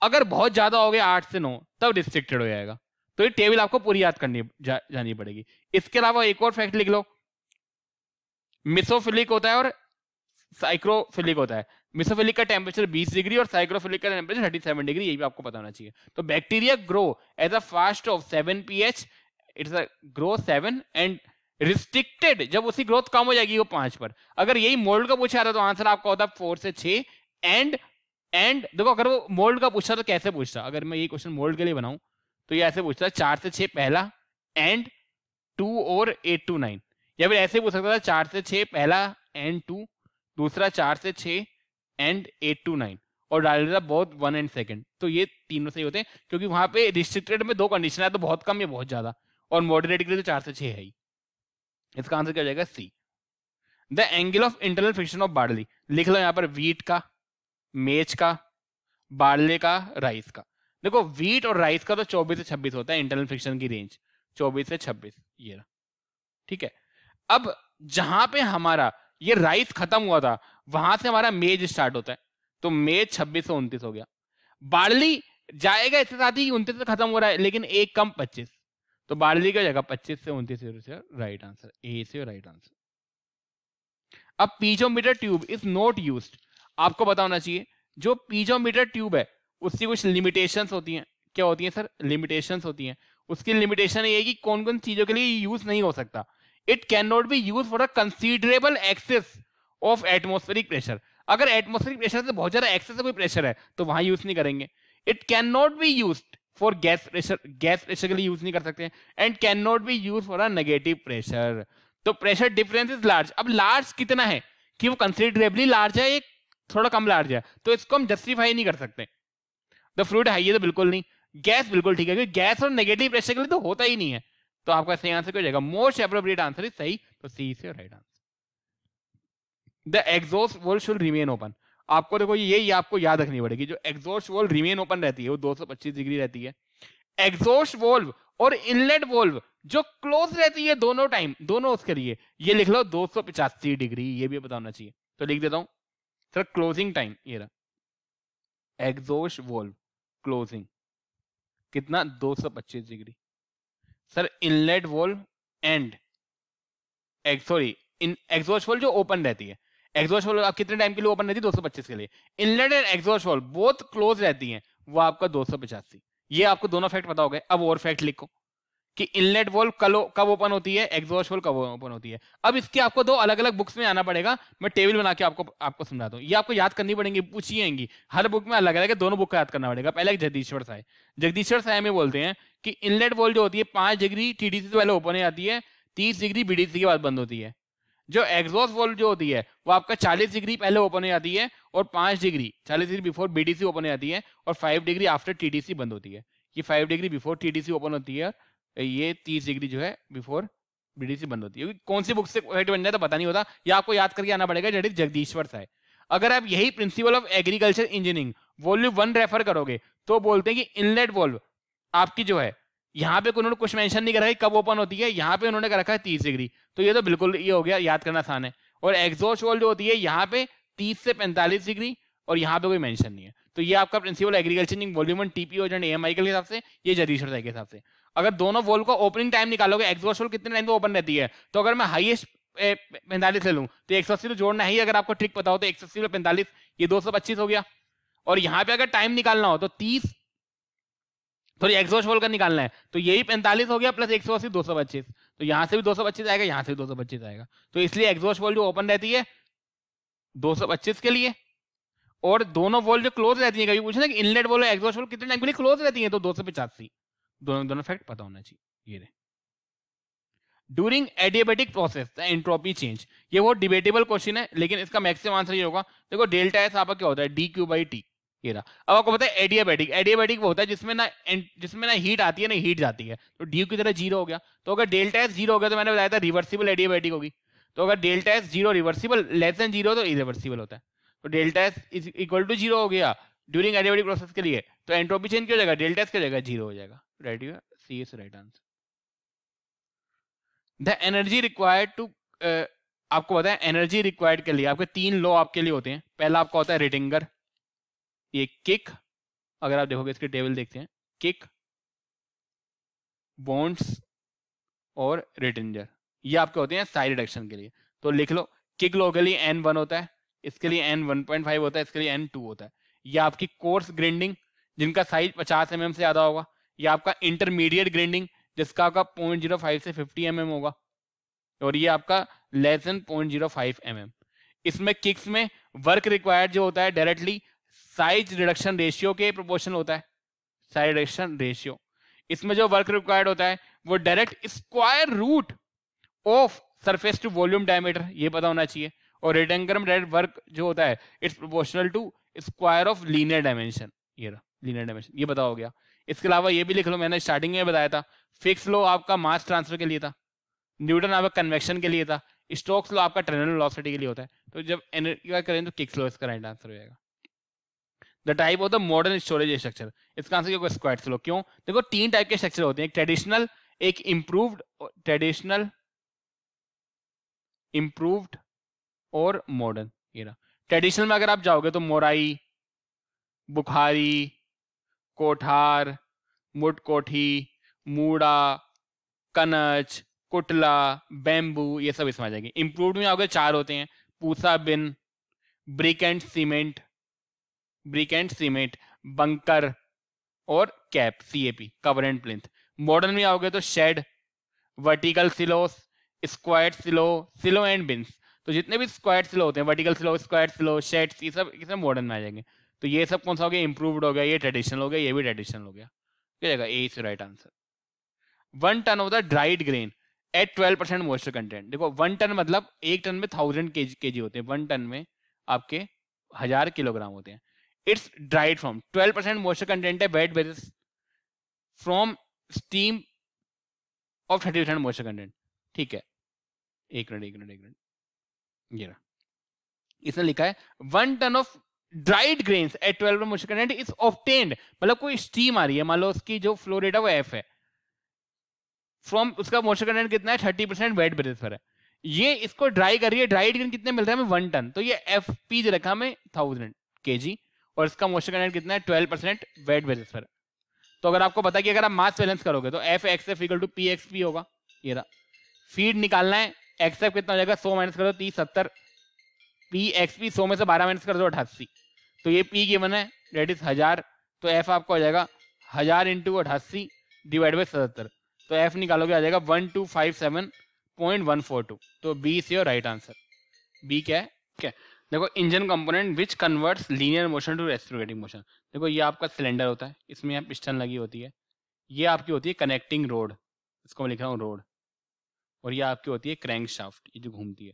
अगर बहुत ज्यादा हो गया 8 से 9 तब रिस्ट्रिक्टेड हो जाएगा। तो ये टेबल आपको पूरी याद करनी जानी पड़ेगी। इसके अलावा एक और फैक्ट लिख लो, मिसोफिलिक होता है और साइक्रोफिलिक होता है। मिसोफिलिक का टेम्परेचर 20 डिग्री और साइक्रोफिलिक का टेम्परेचर 37 डिग्री, ये भी आपको पता होना चाहिए। तो bacteria grow as a fast of 7 pH, it's a grow 7 and restricted जब उसकी ग्रोथ कम हो जाएगी वो 5 पर। अगर यही मोल्ड का पूछा था तो आंसर आपका होता 4 से 6 एंड देखो अगर वो मोल्ड का पूछा तो कैसे पूछता, अगर मैं ये क्वेश्चन मोल्ड के लिए बनाऊं तो ये ऐसे पूछता 4 से 6 पहला एंड 2 और 8 to 9, या फिर ऐसे पूछ सकता था 4 से 6 पहला एंड 2, दूसरा 4 से 6 एंड 8 to 9, और डाल देता बहुत 1 and 2. तो ये तीनों सही होते हैं, क्योंकि वहां पे रिस्ट्रिक्टेड में 2 कंडीशन है, तो बहुत कम या बहुत ज्यादा, और मॉडरेट के लिए तो 4 से 6 है ही। इसका आंसर क्या हो जाएगा? C. The angle of internal friction of barley, लिख लो यहाँ पर व्हीट का, मेज का, बार्ले का, राइस का। देखो व्हीट और राइस का तो 24 से 26 होता है इंटरनल फ्रिक्शन की रेंज, 24 से 26 ये रहा, ठीक है। अब जहां पे हमारा ये राइस खत्म हुआ था वहां से हमारा मेज स्टार्ट होता है, तो मेज 26 से 29 हो गया। बार्ली जाएगा इसके साथ ही 29 से खत्म हो रहा है, लेकिन एक कम 25, तो बार्ली क्या हो जाएगा? 25 से 29 से राइट आंसर, ए से राइट आंसर। अब piezometer tube is not used, आपको पता होना चाहिए जो पीजोमीटर ट्यूब है उसकी कुछ लिमिटेशंस होती हैं। क्या होती हैं सर? लिमिटेशंस होती हैं। उसकी लिमिटेशन ये है कि कौन कौन चीजों के लिए यूज नहीं हो सकता। It can not be use for a considerable excess of atmospheric pressure, अगर एटमोस्फेरिक प्रेशर से बहुत ज्यादा एक्सेस कोई प्रेशर है तो वहां यूज नहीं करेंगे। It can not be use for gas pressure, gas pressure के लिए यूज नहीं कर सकते, and can not be use for a negative pressure. तो प्रेशर डिफरेंस इज लार्ज। अब लार्ज कितना है कि वो कंसिडरेबली लार्ज है, एक थोड़ा कम लार्ज है, तो इसको हम जस्टिफाई नहीं कर सकते। द फ्लूइड हाई है तो बिल्कुल नहीं, गैस बिल्कुल ठीक है, क्योंकि गैस और नेगेटिव प्रेशर के लिए तो होता ही नहीं है। तो आपका सही आंसर क्या हो जाएगा? मोस्ट एप्रोप्रिएट आंसर इज सही, तो सी से right answer. The exhaust valve should remain open, आपको देखो ये आपको याद रखनी पड़ेगी, जो एग्जॉस्ट वॉल्व रिमेन ओपन रहती है वो 225 डिग्री रहती है। एग्जॉस्ट वॉल्व और इनलेट वॉल्व जो क्लोज रहती है दोनों टाइम, दोनों उसके लिए ये लिख लो 285 डिग्री, ये भी पता होना चाहिए। तो लिख देता हूं सर, क्लोजिंग टाइम ये रहा, एग्जॉस्ट वॉल्व क्लोजिंग कितना? 225 degree. Sir inlet valve and sorry exhaust valve जो ओपन रहती है, एग्जॉस्ट वॉल्व आप कितने टाइम के लिए ओपन रहती है? 225 के लिए। Inlet and exhaust valve both close रहती हैं, वो आपका 285। ये आपको दोनों फैक्ट पता हो गए। अब और फैक्ट लिखो कि इनलेट वॉल्व कब ओपन होती है, एग्जॉस्ट वॉल्व कब ओपन होती है। अब इसके आपको 2 अलग अलग बुक्स में आना पड़ेगा, मैं टेबल बना के आपको समझाता हूँ। ये आपको याद करनी पड़ेंगी, पूछी जाएंगी हर बुक में अलग अलग है, दोनों बुक का याद करना पड़ेगा। पहले जगदीश्वर साय, जगदीश्वर साय में बोलते हैं कि इनलेट वॉल्व जो होती है 5 डिग्री टीडीसी से पहले ओपन हो जाती है, 30 डिग्री बीडीसी के बाद बंद होती है। जो एग्जॉस्ट वॉल्व जो होती है वो आपका 40 डिग्री पहले ओपन हो जाती है, और 5 degree 40 degree before BDC open हो जाती है, और 5 डिग्री आफ्टर टीडीसी बंद होती है। ये 5 डिग्री बिफोर टीडीसी ओपन होती है, ये 30 डिग्री जो है बिफोर बीडीसी बंद होती है। कौन सी बुक से बन जाए तो पता नहीं होता, ये आपको याद करके आना पड़ेगा, डेट इज जगदीश्वर साय। अगर आप यही principal of agriculture engineering volume 1 refer करोगे तो बोलते हैं कि इनलेट वॉल्व आपकी जो है, यहाँ पे उन्होंने कुछ मेंशन नहीं करा है कब ओपन होती है, यहाँ पे उन्होंने कर रखा है 30 डिग्री, तो ये तो बिल्कुल ये हो गया, याद करना आसान है। और एग्जॉस्ट वॉल्व जो होती है यहाँ पे 30 से 45 डिग्री, और यहाँ पे कोई मेंशन नहीं है। तो ये आपका principle agriculture volume 1 TPO and AMI के हिसाब से, ये जगदीश्वर साय के हिसाब से। अगर दोनों वॉल्व का ओपनिंग टाइम निकालोगे, एग्जॉस्ट वॉल्व कितने टाइम पे ओपन रहती है, तो अगर मैं हाईएस्ट 45 ले लूं तो 180 तो जोड़ना ही, अगर आपको ट्रिक पता हो तो 180 में 45 ये 225 हो गया। और यहाँ पे अगर टाइम निकालना हो तो 30, तो एग्जॉस्ट वॉल्व का निकालना है तो यही 45 हो गया प्लस 180 225, तो यहां से भी 225 आएगा, यहां से भी 225 आएगा। तो इसलिए एग्जॉस्ट वॉल्व जो ओपन रहती है 225 के लिए, और दोनों वॉल्व जो क्लोज रहती है, कभी पूछना कि इनलेट वॉल्व और एग्जॉस्ट वॉल्व कितने टाइम के लिए क्लोज रहती है, तो 285। दोनों फैक्ट पता होना चाहिए। ये during adiabatic process the entropy change, ये वो डिबेटेबल क्वेश्चन है, लेकिन इसका मैक्सिमम आंसर ये होगा। देखो डेल्टा एस आपका क्या होता है, डी क्यू बाई टी, ये रहा। अब आपको पता है एडियाबेटिक, एडियाबेटिक वो होता है जिसमें ना हीट आती है ना हीट जाती है, तो डी की तरह 0 हो गया। तो अगर डेल्टा एस 0 हो गया तो मैंने बताया था रिवर्सिबल एडियाबेटिक होगी। तो अगर delta S 0 reversible, less than 0 तो इरिवर्सिबल होता है। तो delta S is equal to 0 हो गया ड्यूरिंग एडियाबेटिक प्रोसेस के लिए, तो एंट्रोपी चेंज क्या हो जाएगा, डेल्टा एस क्या हो जाएगा, 0 हो जाएगा। Right, C is right answer. The energy required to, आपको पता है एनर्जी रिक्वायर्ड के लिए आपके 3 लॉ आपके लिए होते हैं। पहला आपका होता है रेटिंगर, ये किक, अगर आप देखोगे इसके टेबल देखते हैं, किक, बॉन्ड्स और रेटिंगर, ये आपके होते हैं साइड रिडक्शन के लिए। तो लिख लो किक लॉ के लिए n1 होता है, इसके लिए n 1.5 होता है, इसके लिए n 2 होता है। ये आपकी कोर्स ग्राइंडिंग जिनका साइज 50 mm से ज्यादा होगा, ये आपका इंटरमीडिएट ग्राइंडिंग जिसका आपका 0.05 से 50 mm होगा, और ये आपका लेस देन 0.05 mm। इसमें किक्स में वर्क रिक्वायर्ड जो होता है डायरेक्टली साइज रिडक्शन रेशियो के प्रोपोर्शनल होता है, साइज रिडक्शन रेशियो। इसमें जो वर्क रिक्वायर्ड होता है वो direct square root of surface to volume diameter, ये पता होना चाहिए। और रेक्टेंगुलर में डायरेक्ट वर्क जो होता है it's proportional to square of linear dimension. ये लीनियर डायमेंशन, ये पता हो गया। इसके अलावा ये भी लिख लो, मैंने स्टार्टिंग में बताया था, फिक्स लो आपका मास ट्रांसफर के लिए था, न्यूटन आपका कन्वेक्शन के लिए था, स्टोक्स लो आपका टर्मिनल वेलोसिटी के लिए होता है। तो जब एनर्जी का करें तो किक्स लो इसका राइट आंसर हो जाएगा। The type of the modern storage structure, इसका आंसर क्या, स्क्वाड लो। क्यों? देखो 3 टाइप के स्ट्रक्चर होते हैं, एक ट्रेडिशनल, एक इम्प्रूव्ड, ट्रेडिशनल, इम्प्रूव्ड और मॉडर्न। ये रहा ट्रेडिशनल में अगर आप जाओगे तो मोराई, बुखारी, कोठार, मुटकोठी, मूड़ा, कनच, कुटला, बैम्बू, ये सब इसमें आ जाएंगे। इम्प्रूव्ड में आओगे 4 होते हैं, Pusa bin, brick and cement, bunker और cap, CAP, cover and plinth. Modern में आओगे तो shed, vertical silos, square silo and bins. तो जितने भी स्क्वायर सिलो होते हैं, vertical silo, square silo, sheds, ये सब मॉडर्न में आ जाएंगे। तो ये सब कौन सा हो गया, इंप्रूव्ड हो गया, ये ट्रेडिशनल हो गया, ये भी ट्रेडिशनल हो गया। क्या जाएगा, A is right answer. 1 ton of the dried grain at 12% moisture content. देखो 1 टन मतलब 1 टन में 1000 kg होते हैं, 1 टन में आपके 1000 किलोग्राम होते हैं। It's dried from 12% moisture content है, weight basis from steam of 30% moisture content. ठीक है, एक मिनट, ये रहा, इसने लिखा है 1 ton of dried grains at 12 moisture content is obtained, मतलब कोई स्टीम आ रही है, मान लो उसकी जो फ्लो रेट है वो F है, फ्रॉम उसका मॉइस्चर कंटेंट कितना है 30% वेट बेसिस पर है, ये इसको ड्राई कर रही है, ड्राइड ग्रेन कितने मिल रहा है हमें 1 टन, तो ये FP दे रखा हमें 1000 kg और इसका मॉइस्चर कंटेंट कितना है 12% वेट बेसिस पर। तो अगर आपको पता है कि अगर आप मास बैलेंस करोगे तो FXF इक्वल टू PXP होगा। ये रहा, फीड निकालना है, XF कितना हो जाएगा, 100 माइनस करो 30 70, PXP 100 में से 12 माइनस कर दो 88, तो ये P गिवन है डेट इज 1000, तो F आपको हो जाएगा 1000 इंटू 88 डिवाइड बाई 77, तो F निकालोगे आ जाएगा 1257.142, तो B is your right answer. B क्या है, क्या देखो, engine component which converts linear motion to reciprocating motion. देखो ये आपका सिलेंडर होता है, इसमें यहाँ पिस्टन लगी होती है, ये आपकी होती है कनेक्टिंग रोड, इसको मैं लिख रहा हूँ रोड, और ये आपकी होती है क्रैंक शाफ्ट, ये जो घूमती है,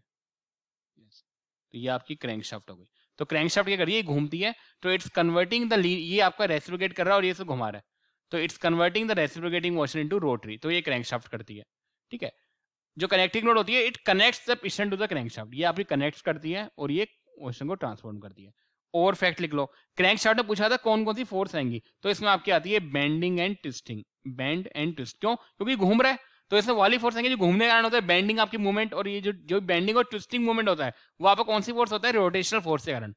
तो ये आपकी क्रैंक शाफ्ट हो गई। तो क्रैंक शाफ्ट क्या कर रही है, घूमती है, तो इट्स कन्वर्टिंग द, ये आपका रेसिप्रोकेट कर रहा है और ये से घुमा रहा है, तो it's converting the reciprocating motion into rotary, तो ये क्रैंक शाफ्ट करती है। ठीक है, जो कनेक्टिंग रोड होती है it connects the piston to the crank shaft, ये आपकी कनेक्ट करती है और ये मोशन को ट्रांसफॉर्म करती है। और फैक्ट लिख लो, क्रैंक शाफ्ट ने पूछा था कौन कौन सी फोर्स आएंगी, तो इसमें आपकी आती है bending and twisting, bend and twist, क्यों, क्योंकि घूम रहा है, तो इसमें वाली फोर्स आएंगे जो घूमने के कारण होता है, बेंडिंग आपकी मूवमेंट, और ये जो बेंडिंग और ट्विस्टिंग मूवमेंट होता है वो आपका कौन सी फोर्स होता है, रोटेशनल फोर्स के कारण।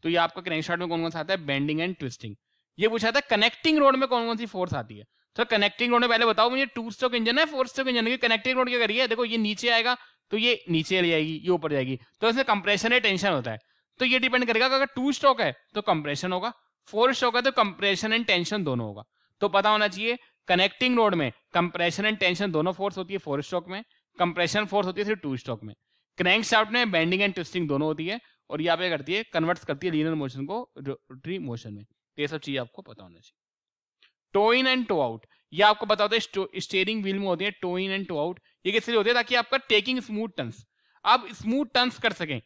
तो ये आपका क्रैंक शाफ्ट में कौन कौन सा आता है, बेंडिंग एंड ट्विस्टिंग। ये पूछा था कनेक्टिंग रोड में कौन कौन सी फोर्स आती है, तो कनेक्टिंग रोड में पहले बताओ मुझे 2 स्ट्रोक इंजन है 4 स्ट्रोक इंजन है, कनेक्टिंग रोड क्या करिए, देखो ये नीचे आएगा तो ये नीचे ले जाएगी, ये ऊपर जाएगी, तो इसमें कंप्रेशन है, टेंशन होता है, तो ये डिपेंड करेगा, अगर 2 स्ट्रोक है तो कंप्रेशन होगा, 4 स्ट्रोक है तो कंप्रेशन एंड टेंशन दोनों होगा। तो पता होना चाहिए कनेक्टिंग रोड में कंप्रेशन एंड टेंशन दोनों फोर्स होती है 4 स्ट्रोक में, कंप्रेशन फोर्स होती है सिर्फ 2 स्ट्रोक में। क्रैंक शाफ्ट में बेंडिंग एंड ट्विस्टिंग दोनों होती है, और ये पे करती है, कन्वर्ट्स करती है लीनियर मोशन को रोटरी मोशन में। तो ये सब चीज आपको पता होना चाहिए। Toe in and toe out, ये आपको पता होता है स्टीयरिंग व्हील में होती है toe in and toe out, ये किस लिए होती है, ताकि आपका टेकिंग स्मूथ टर्न्स, आप स्मूथ टर्न्स कर सकें,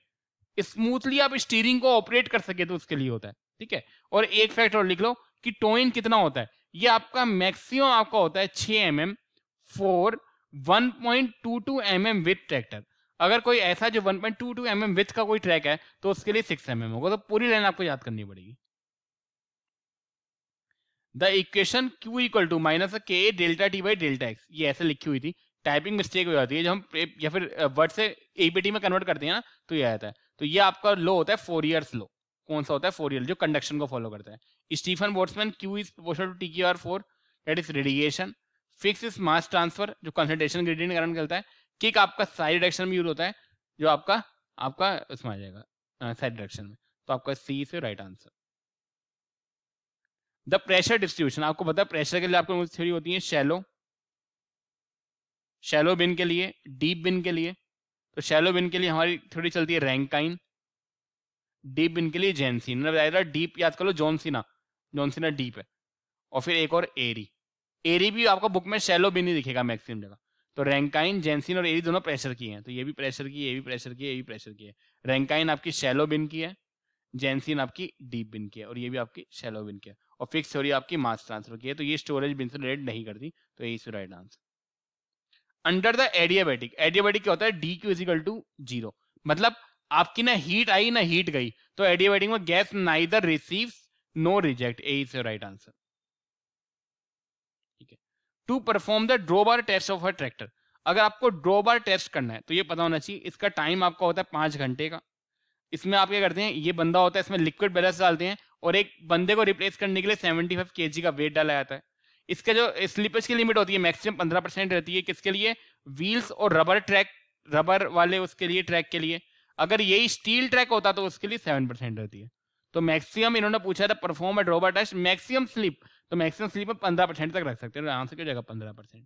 स्मूथली आप स्टीयरिंग को ऑपरेट कर सके, तो उसके लिए होता है। ठीक है, और एक फैक्ट और लिख लो कि टो इन कितना होता है, ये आपका मैक्सिमम आपका होता है 6 mm for 1.22 mm with tractor. अगर कोई ऐसा जो 1.22 mm विथ का कोई ट्रैक है तो उसके लिए 6 mm होगा, तो पूरी लाइन आपको याद करनी पड़ेगी। The equation Q equal to minus K delta T by delta X, ये ऐसे लिखी हुई थी, टाइपिंग मिस्टेक हो जाती है जब हम या फिर वर्ड से APT में कन्वर्ट करते हैं ना, तो ये आता है। तो ये आपका लो होता है फोरियर्स लो, कौन सा होता है, फोरियर, जो कंडक्शन को फॉलो करता है। Stefan Boltzmann Q is proportional to TQR4, that is radiation. Fick's is mass transfer, जो कंसंट्रेशन ग्रेडियंट के कारण चलता है। किक आपका साइड डायरेक्शन में यूज होता है, जो आपका इसमें आ जाएगा साइड डायरेक्शन में, तो आपका C से right answer. The pressure distribution, आपको पता है प्रेशर के लिए आपको थ्योरी होती है शैलो बिन के लिए, डीप बिन के लिए। तो शैलो बिन के लिए हमारी थ्योरी चलती है रैंकाइन, डीप बिन के लिए जेनसीन, मैंने बताया था डीप याद कर लो, जॉनसीना डीप है, और फिर एक और एरी भी आपका बुक में शैलो बिन ही दिखेगा मैक्सिमम जगह। तो रैंकाइन, जेंसिन और एरी दोनों प्रेशर की हैं, तो ये भी प्रेशर की, ये भी प्रेशर की, ये भी प्रेशर की है। रैंकाइन आपकी शैलो बिन की है, जेंसिन आपकी डीप बिन की है, और ये भी आपकी शैलो बिन की है, और फिक्स थ्योरी आपकी मास ट्रांसफर की है, तो ये स्टोरेज बिन से रिलेट नहीं करती, तो ये इसका right answer. Under the adiabatic, adiabatic क्या होता है, D Q is equal to 0, मतलब आपकी ना हीट आई ना हीट गई, तो एडियाबैटिक में gas neither receives no reject, A is your right answer. ठीक है, to perform the draw bar test of a tractor, अगर आपको ड्रॉ बार टेस्ट करना है तो ये पता होना चाहिए, इसका टाइम आपका होता है 5 घंटे का। इसमें आप क्या करते हैं, ये बंदा होता है, इसमें लिक्विड बैलेंस डालते हैं, और एक बंदे को रिप्लेस करने के लिए 75 kg का वेट डाला जाता है। इसका जो स्लिपेज की लिमिट होती है मैक्सिमम 15% रहती है, किसके लिए, व्हील्स और रबर ट्रैक, रबर वाले उसके लिए, ट्रैक के लिए। अगर यही स्टील ट्रैक होता तो उसके लिए 7% रहती है। तो मैक्सिमम इन्होंने पूछा था perform a draw bar test, maximum slip, तो मैक्सिमम स्लिप में 15% तक रख सकते हैं, आंसर क्या जाएगा 15%।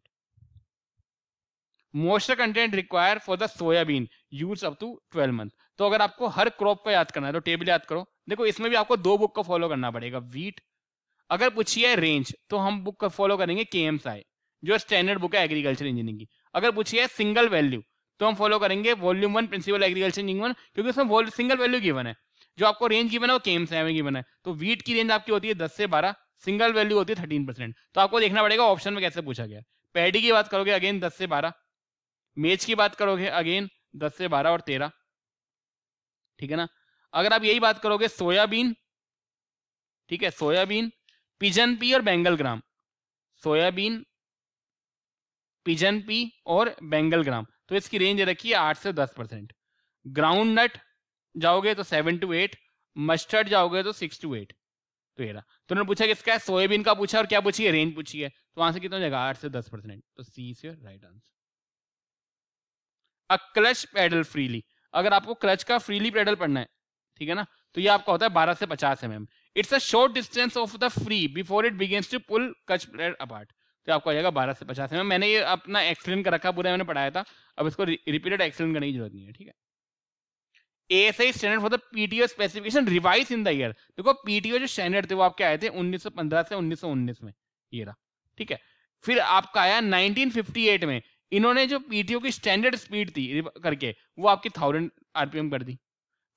Moisture content require for the soybean use up to 12 month, तो अगर आपको हर क्रॉप को याद करना है तो टेबल याद करो। देखो इसमें भी आपको 2 बुक को फॉलो करना पड़ेगा, वीट, अगर पूछिए रेंज तो हम बुक को फॉलो करेंगे केएमएसआई जो स्टैंडर्ड बुक है एग्रीकल्चर इंजीनियरिंग की। अगर पूछिए सिंगल वैल्यू तो हम फॉलो करेंगे वॉल्यूम 1 प्रिंसिपल एग्रीकल्चर इंजीनियरिंग 1, क्योंकि उसमें सिंगल वैल्यू गिवन है, जो आपको रेंज गिवन है वो केएमएसआई में गिवन है। तो वीट की रेंज आपकी होती है 10 से 12, सिंगल वैल्यू होती है 13%, तो आपको देखना पड़ेगा ऑप्शन में कैसे पूछा गया। पैडी की बात करोगे अगेन 10 से 12, मेज की बात करोगे अगेन 10 से 12 और 13, ठीक है ना। अगर आप यही बात करोगे सोयाबीन, ठीक है, सोयाबीन, पिजन पी और बेंगल ग्राम, सोयाबीन, पिजन पी और बेंगल ग्राम, तो इसकी रेंज रखी है 8 से 10%। ग्राउंड नट जाओगे तो 7 to 8, मस्टर्ड जाओगे तो 6 to 8। तो ये रहा, तो उन्होंने पूछा किसका है, सोयाबीन का पूछा और क्या पूछी है, रेंज पूछी है, तो आंसर कितना हो जाएगा 8 से 10%, तो C is your right answer. A clutch pedal freely, अगर आपको क्लच का फ्रीली पेडल पढ़ना है, ठीक है ना, तो ये आपका होता है 12 से 50 mm। It's a short distance of the free before it begins to pull clutch pedal apart, तो आपको आ जाएगा 12 से 50 mm। मैंने ये अपना एक्सप्लेन कर रखा, पूरा मैंने पढ़ाया था, अब इसको रिपीटेड एक्सप्लेन करने की जरूरत नहीं है, ठीक है। ASI standard for the PTO specification revise in the year, देखो पीटीओ जो स्टैंडर्ड थे वो आपके आए थे 1915 से 1919 में, ये रहा, ठीक है। फिर आपका आया 1958 में, इन्होंने जो पीटीओ की स्टैंडर्ड स्पीड थी करके वो आपकी 1000 आरपीएम कर दी।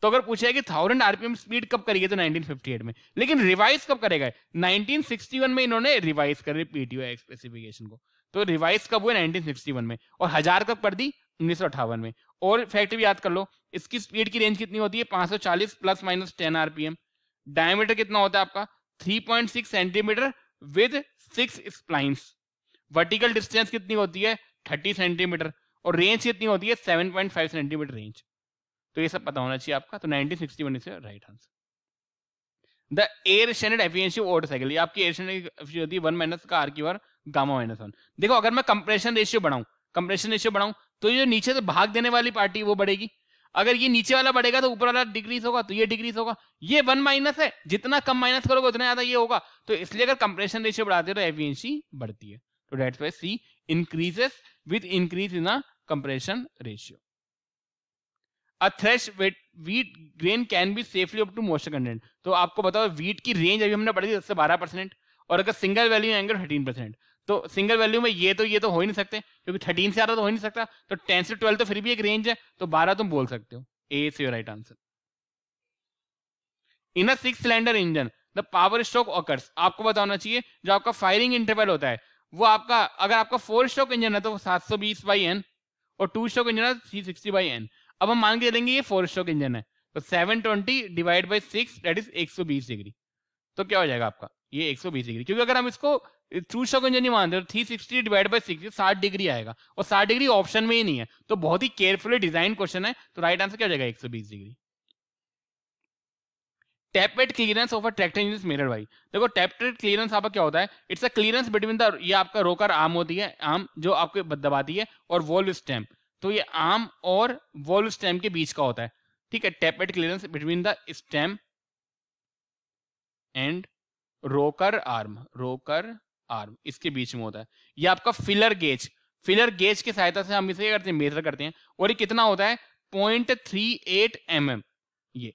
तो अगर पूछा है कि 1000 आरपीएम स्पीड कब करेगी, तो 1958 में, लेकिन रिवाइज कब करेगा, 1961 में इन्होंने रिवाइज कर पीटीओ स्पेसिफिकेशन को, तो रिवाइज कब हुआ 1961 में, और 1000 कब कर दी 1958 में। और फैक्ट भी याद कर लो, इसकी स्पीड की रेंज कितनी होती है 540 प्लस माइनस 10 आरपीएम। डायमीटर कितना होता है आपका 3.6 centimetre with 6 splines. Vertical distance कितनी होती है 30 सेंटीमीटर, और रेंज कितनी होती है 7.5 सेंटीमीटर रेंज। तो ये सब पता होना चाहिए आपका, तो 1961 is right answer. The air standard efficiency of water cycle, ये आपकी एयर स्टैंडर्ड एफिशिएंसी होती है 1 माइनस का आर की पावर गामा माइनस 1। देखो अगर मैं कंप्रेशन रेशियो बढ़ाऊं तो ये नीचे से भाग देने वाली पार्टी वो बढ़ेगी, अगर ये नीचे वाला बढ़ेगा तो ऊपर वाला डिक्रीज होगा, तो ये डिक्रीज होगा। ये 1 माइनस है, जितना कम माइनस करोगे उतना ज्यादा ये होगा, तो इसलिए अगर कंप्रेशन रेशियो बढ़ाते हो तो एफिशिएंसी बढ़ती है, तो that's why C increases with increase in a compression ratio. A thresh wheat grain can be safely up to moisture content, तो आपको बताओ व्हीट की रेंज अभी हमने पढ़ी थी 10 से 12%, और अगर सिंगल वैल्यू एंगल 13%, तो सिंगल वैल्यू में ये तो हो ही नहीं सकते, क्योंकि 13 से ज्यादा तो हो ही नहीं सकता, तो 10 से 12 तो फिर भी एक रेंज है, तो 12 तुम बोल सकते हो, A is your right answer. In a 6 cylinder engine the power stroke occurs, आपको बताना चाहिए जो आपका फायरिंग इंटरवल होता है वो आपका, अगर आपका 4 स्ट्रोक इंजन है तो 720/n, और 2 स्ट्रोक इंजन है 360/n। अब हम मान के चलेंगे ये 4 स्ट्रोक इंजन है, तो 720 divide by 6 that is 120 degree, तो क्या हो जाएगा आपका ये 120 डिग्री, क्योंकि अगर हम इसको 2 स्ट्रोक इंजन नहीं मानते तो 360 डिवाइड बाई 6 60 डिग्री आएगा, और 60 डिग्री ऑप्शन में ही नहीं है, तो बहुत ही केयरफुली डिजाइन क्वेश्चन है, तो राइट आंसर क्या हो जाएगा 120 degree. Tappet clearance of a tractor engine is measured by, देखो टैपेट क्लियरेंस आपका क्या होता है, it's a clearance between the, ये आपका रोकर आर्म होती है, आर्म जो आपको दबाती है, और वॉल्व स्टेम, तो ये आर्म और वॉल्व स्टेम के बीच का होता है, ठीक है। Tappet clearance between the stem and rocker arm इसके बीच में होता है। ये आपका फिलर गेज की सहायता से हम इसे क्या करते हैं, मेजर करते हैं, और ये कितना होता है 0.38 mm, ये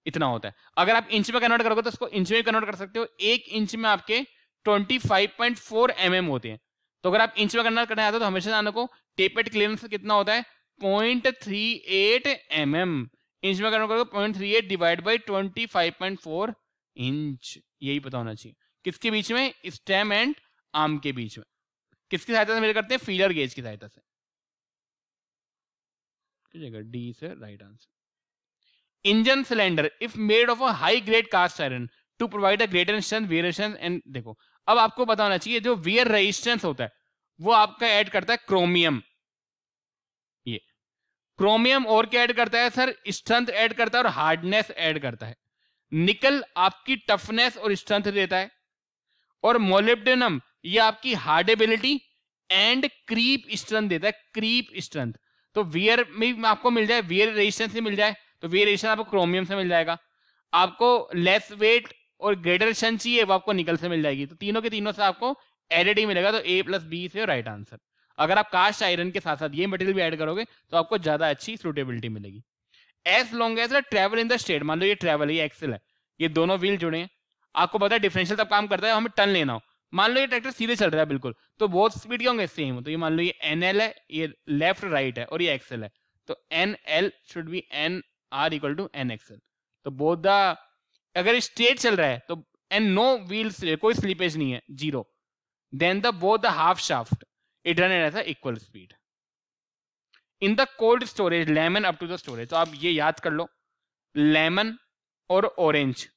इतना होता है। अगर आप इंच में कन्वर्ट करोगे तो इसको इंच में कन्वर्ट कर सकते हो, 1 इंच में आपके 25.4 mm होते हैं, तो अगर आप इंच में करना आता है तो हमेशा ध्यान रखो टेपेड क्लियरेंस कितना होता है 0.38 mm। इंच में करना करोगे 0.38 डिवाइड बाई 25.4 इंच। यही पता होना चाहिए। किसके बीच में? स्टेम एंड आर्म के बीच में। किसकी सहायता से मेजर करते हैं? फीलर गेज की सहायता से। डी से right answer. Engine cylinder if made of a high grade cast iron to provide a greater strength variation and देखो अब आपको पता होना चाहिए जो वियर रेजिस्टेंस होता है वो आपका ऐड करता है क्रोमियम। ये क्रोमियम और क्या ऐड करता है सर? स्ट्रेंथ ऐड करता है और हार्डनेस ऐड करता है। निकल आपकी टफनेस और स्ट्रेंथ देता है और मोलिब्डेनम ये आपकी हार्डेबिलिटी एंड क्रीप स्ट्रेंथ देता है। क्रीप स्ट्रेंथ तो वियर में आपको मिल जाए, वियर रेजिस्टेंस से मिल जाए तो वियर रेजिस्टेंस आपको क्रोमियम से मिल जाएगा। आपको लेस वेट और ग्रेटर स्ट्रेंथ चाहिए वो आपको निकल से मिल जाएगी। तो तीनों के तीनों से आपको एडेड ही मिलेगा। तो ए प्लस बी से राइट आंसर। अगर आप कास्ट आयरन के साथ साथ ये मटेरियल भी ऐड करोगे तो आपको ज्यादा अच्छी सूटेबिलिटी मिलेगी। As long as travel in the state, मान लो ये ट्रेवल है, ये एक्सेल है, ये दोनों व्हील जुड़े हैं, आपको पता है डिफरेंशियल तब काम करता है हमें टर्न लेना हो। मान लो ये ट्रैक्टर सीधे चल रहा है बिल्कुल, तो बहुत स्पीड क्या होंगे? सेम। तो ये मान लो ये NL है, ये लेफ्ट राइट है और ये एक्सेल है, तो NL should be NR equal to NXL। तो बोथ द अगर स्ट्रेट चल रहा है तो एंड नो व्हील्स, कोई स्लीपेज नहीं है, zero, then the both the half shaft it run at a equal speed. In the cold storage lemon up to the storage, तो आप ये याद कर लो लेमन और ऑरेंज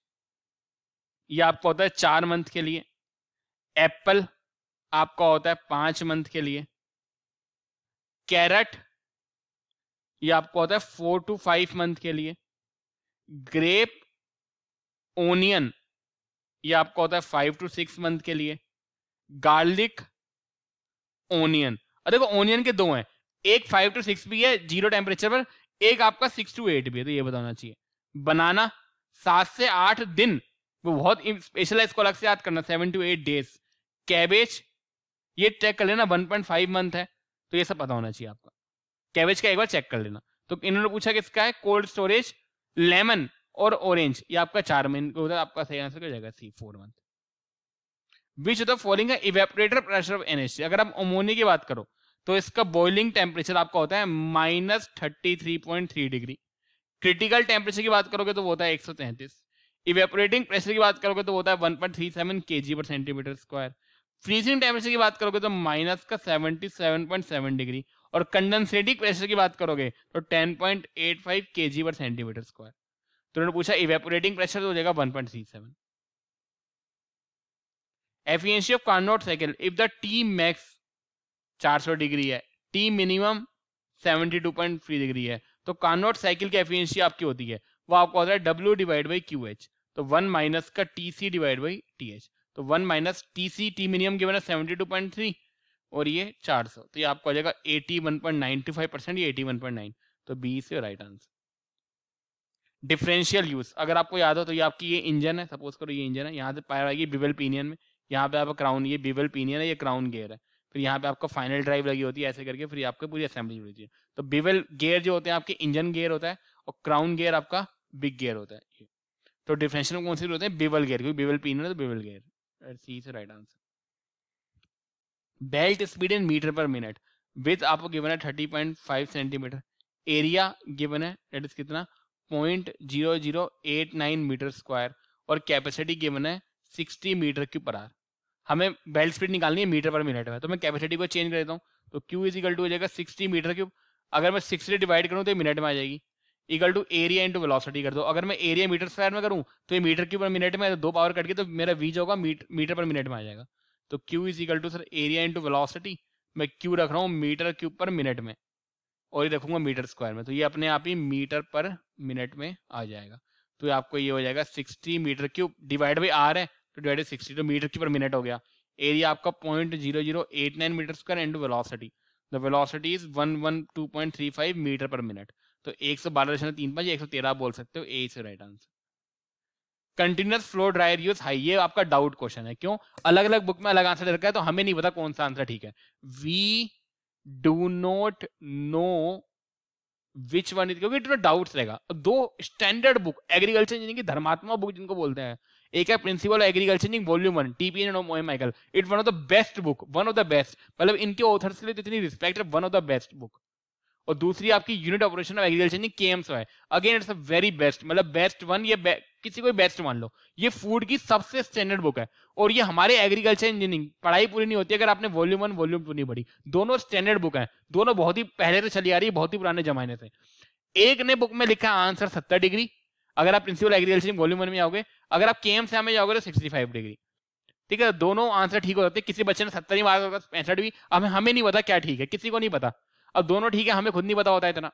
ये आपका होता है 4 मंथ के लिए, एप्पल आपका होता है 5 मंथ के लिए, कैरेट ये आपका होता है 4 to 5 मंथ के लिए, ग्रेप ओनियन ये आपका होता है 5 to 6 मंथ के लिए, गार्लिक ओनियन, और देखो ओनियन के दो हैं, एक 5 to 6 भी है जीरो टेम्परेचर पर, एक आपका 6 to 8 भी है, तो ये बताना चाहिए। बनाना 7 से 8 दिन, वो बहुत स्पेशल है, इसको अलग से याद करना, 7 to 8 डेज। कैबेज ये चेक कर लेना 1.5 मंथ है, तो ये सब पता होना चाहिए आपका। कैबेज का एक बार चेक कर लेना। तो इन्होंने पूछा किसका है? कोल्ड स्टोरेज, लेमन और ऑरेंज, ये आपका 4 महीने होता है। आपका सही आंसर क्या जाएगा? सी 4 month. Which of the following है इवेपोरेटर प्रेशर ऑफ NH? अगर आप अमोनिया की बात करो तो इसका बॉइलिंग टेम्परेचर आपका होता है -33.3 डिग्री। क्रिटिकल टेम्परेचर की बात करोगे तो वो होता है 133। इवेपोरेटिंग प्रेशर की बात करोगे तो वो होता है 1.37 kg पर सेंटीमीटर स्क्वायर। फ्रीजिंग टेम्परेचर की बात करोगे तो -77.7 डिग्री, और कंडेंसेटिंग प्रेशर की बात करोगे तो 10.85 kg पर सेंटीमीटर स्क्वायर। तो उन्होंने पूछा इवेपोरेटिंग प्रेशर तो हो जाएगा 1.37। Efficiency of Carnot cycle if the T max 400 degree है, टी मिनिमम 72.3 डिग्री है, तो कार्नोट साइकिल की एफिशिएंसी आपकी होती है वो आपको होता है W डिवाइड बाई QH, तो 1 माइनस का TC डिवाइड बाई TH, तो 1 minus TC, T minimum given है 72.3 और ये 400, तो ये आपको आ जाएगा 81.95%, ये 81.9, तो B से राइट आंसर। डिफरेंशियल यूज अगर आपको याद हो तो ये आपकी ये इंजन है, सपोज करो ये इंजन है, यहाँ से पायर आएगी बिवल पिनियन में, यहाँ पे आपका क्राउन, ये बिवल पिनियन है, ये क्राउन गियर है, फिर यहाँ पे आपका फाइनल ड्राइव लगी होती है ऐसे करके, फिर आपको पूरी असेंबली होती है। तो बिवल गियर जो होते हैं आपके इंजन गियर होता है और क्राउन गियर आपका बिग गियर होता है। तो डिफरेंशियल में कौन से होते हैं? बिवल गियर, क्योंकि बिवल पिनियन है तो बिवल गियर। सी से right answer. Belt speed in metre per minute, with आपको गिवन है 30.5 सेंटीमीटर, एरिया गिवन है दैट इज कितना 0.0089 मीटर स्क्वायर, और कैपेसिटी गिवन है 60 मीटर क्यूब पर आवर। हमें बेल्ट स्पीड निकालनी है मीटर पर मिनट में, तो मैं कैपेसिटी को चेंज कर देता हूँ, तो Q इज इक्वल टू हो जाएगा 60 मीटर क्यूब, अगर मैं 60 से डिवाइड करूँ तो ये मिनट में आ जाएगी, equal to area into velocity कर दो, अगर मैं एरिया मीटर स्क्वायर में करूँ तो ये मीटर क्यूब पर मिनट में, 2 पावर कट के तो मेरा V जो होगा मीटर पर मिनट में आ जाएगा। तो Q is equal to sir area into velocity, मैं Q रख रहा हूँ मीटर क्यूब पर मिनट में और ये रखूंगा मीटर स्क्वायर में, तो ये अपने आप ही मीटर पर मिनट में आ जाएगा। तो आपको ये हो जाएगा 60 metre cube divide by R है तो डिवाइड 60, तो मीटर क्यूब पर मिनट हो गया। एरिया आपका 0.0089 metre square into velocity, the velocity is 112.35 metre per minute, तो 112.35 113 बोल सकते हो। ए से right answer. Continuous flow dryer use high, ये आपका डाउट क्वेश्चन है, क्यों? अलग अलग बुक में अलग आंसर दे रखा है तो हमें नहीं पता कौन सा आंसर ठीक है। We do not know which one is, क्योंकि डाउट्स रहेगा। दो स्टैंडर्ड बुक एग्रीकल्चर इंजीनियरिंग की धर्मात्मा बुक जिनको बोलते हैं, एक है principle of agriculture volume 1 TPN and Michael, it one of the best book, one of the best, मतलब इनके ऑथर्स के लिए इतनी रिस्पेक्ट है, one of the best book. और दूसरी आपकी यूनिट ऑपरेशन ऑफ एग्रीकल्चर केएमएसओ है, again it's a very best, मतलब बेस्ट वन, ये किसी को बेस्ट मान लो, ये फूड की सबसे स्टैंडर्ड बुक है। और ये हमारे एग्रीकल्चर इंजीनियरिंग पढ़ाई पूरी नहीं होती अगर आपने वॉल्यूम 1 वॉल्यूम 2 नहीं पढ़ी, दोनों स्टैंडर्ड बुक है, दोनों बहुत ही पहले से चली आ रही है, बहुत ही पुराने जमाने से। एक ने बुक में लिखा आंसर 70 डिग्री अगर आप प्रिंसिपल एग्रीकल्चर वॉल्यूम 1 में आओगे, अगर आप केएमएसओ में जाओगे तो 65 डिग्री, ठीक है, दोनों आंसर ठीक हो जाते हैं। किसी बच्चे ने 70 ही मार्क्स होगा, 65 भी, हमें नहीं पता क्या ठीक है, किसी को नहीं पता, अब दोनों ठीक है, हमें खुद नहीं पता होता है इतना।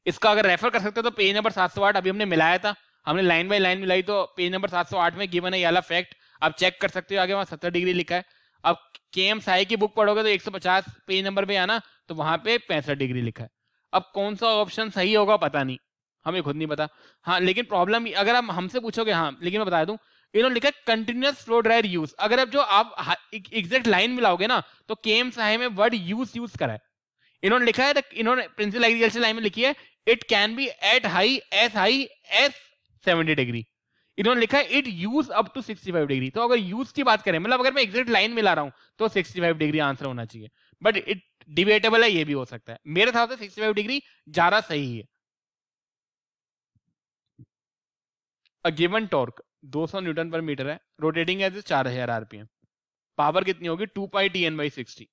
इसका अगर रेफर कर सकते हो तो पेज नंबर 708 अभी हमने मिलाया था, हमने लाइन बाय लाइन मिलाई, तो पेज नंबर 708 में गिवन है ये वाला फैक्ट, आप चेक कर सकते हो, आगे वहां 70 डिग्री लिखा है। अब केएमएसआई की बुक पढ़ोगे तो 150 पेज नंबर पे आना, तो वहां पे 65 डिग्री लिखा है। अब कौन सा ऑप्शन सही होगा पता नहीं, हमें खुद नहीं पता। हाँ, लेकिन प्रॉब्लम अगर आप हमसे पूछोगे, हाँ लेकिन मैं बता दूं, इन्होंने लिखा कंटिन्यूअस फ्लो ड्रायर यूज, अगर अब जो आप एग्जैक्ट लाइन मिलाओगे ना तो केएमएसआई में वर्ड यूज करा है, इन्होंने लिखा है, इन्होंने प्रिंसिपल एग्रीकल्चर लाइन में लिखी है it can be at high as 70 degree, इन्होंने लिखा है it use up to 65 degree. तो अगर यूज की बात करें, मतलब अगर मैं एग्जैक्ट लाइन मिला रहा हूं तो 65 डिग्री आंसर होना चाहिए, बट इट डिबेटेबल है, ये भी हो सकता है, मेरे हिसाब से 65 डिग्री ज्यादा सही है। अ गिवन टॉर्क 200 न्यूटन पर मीटर है, रोटेटिंग एज 4000 आरपीएम, पावर कितनी होगी 2 पाई TN/60,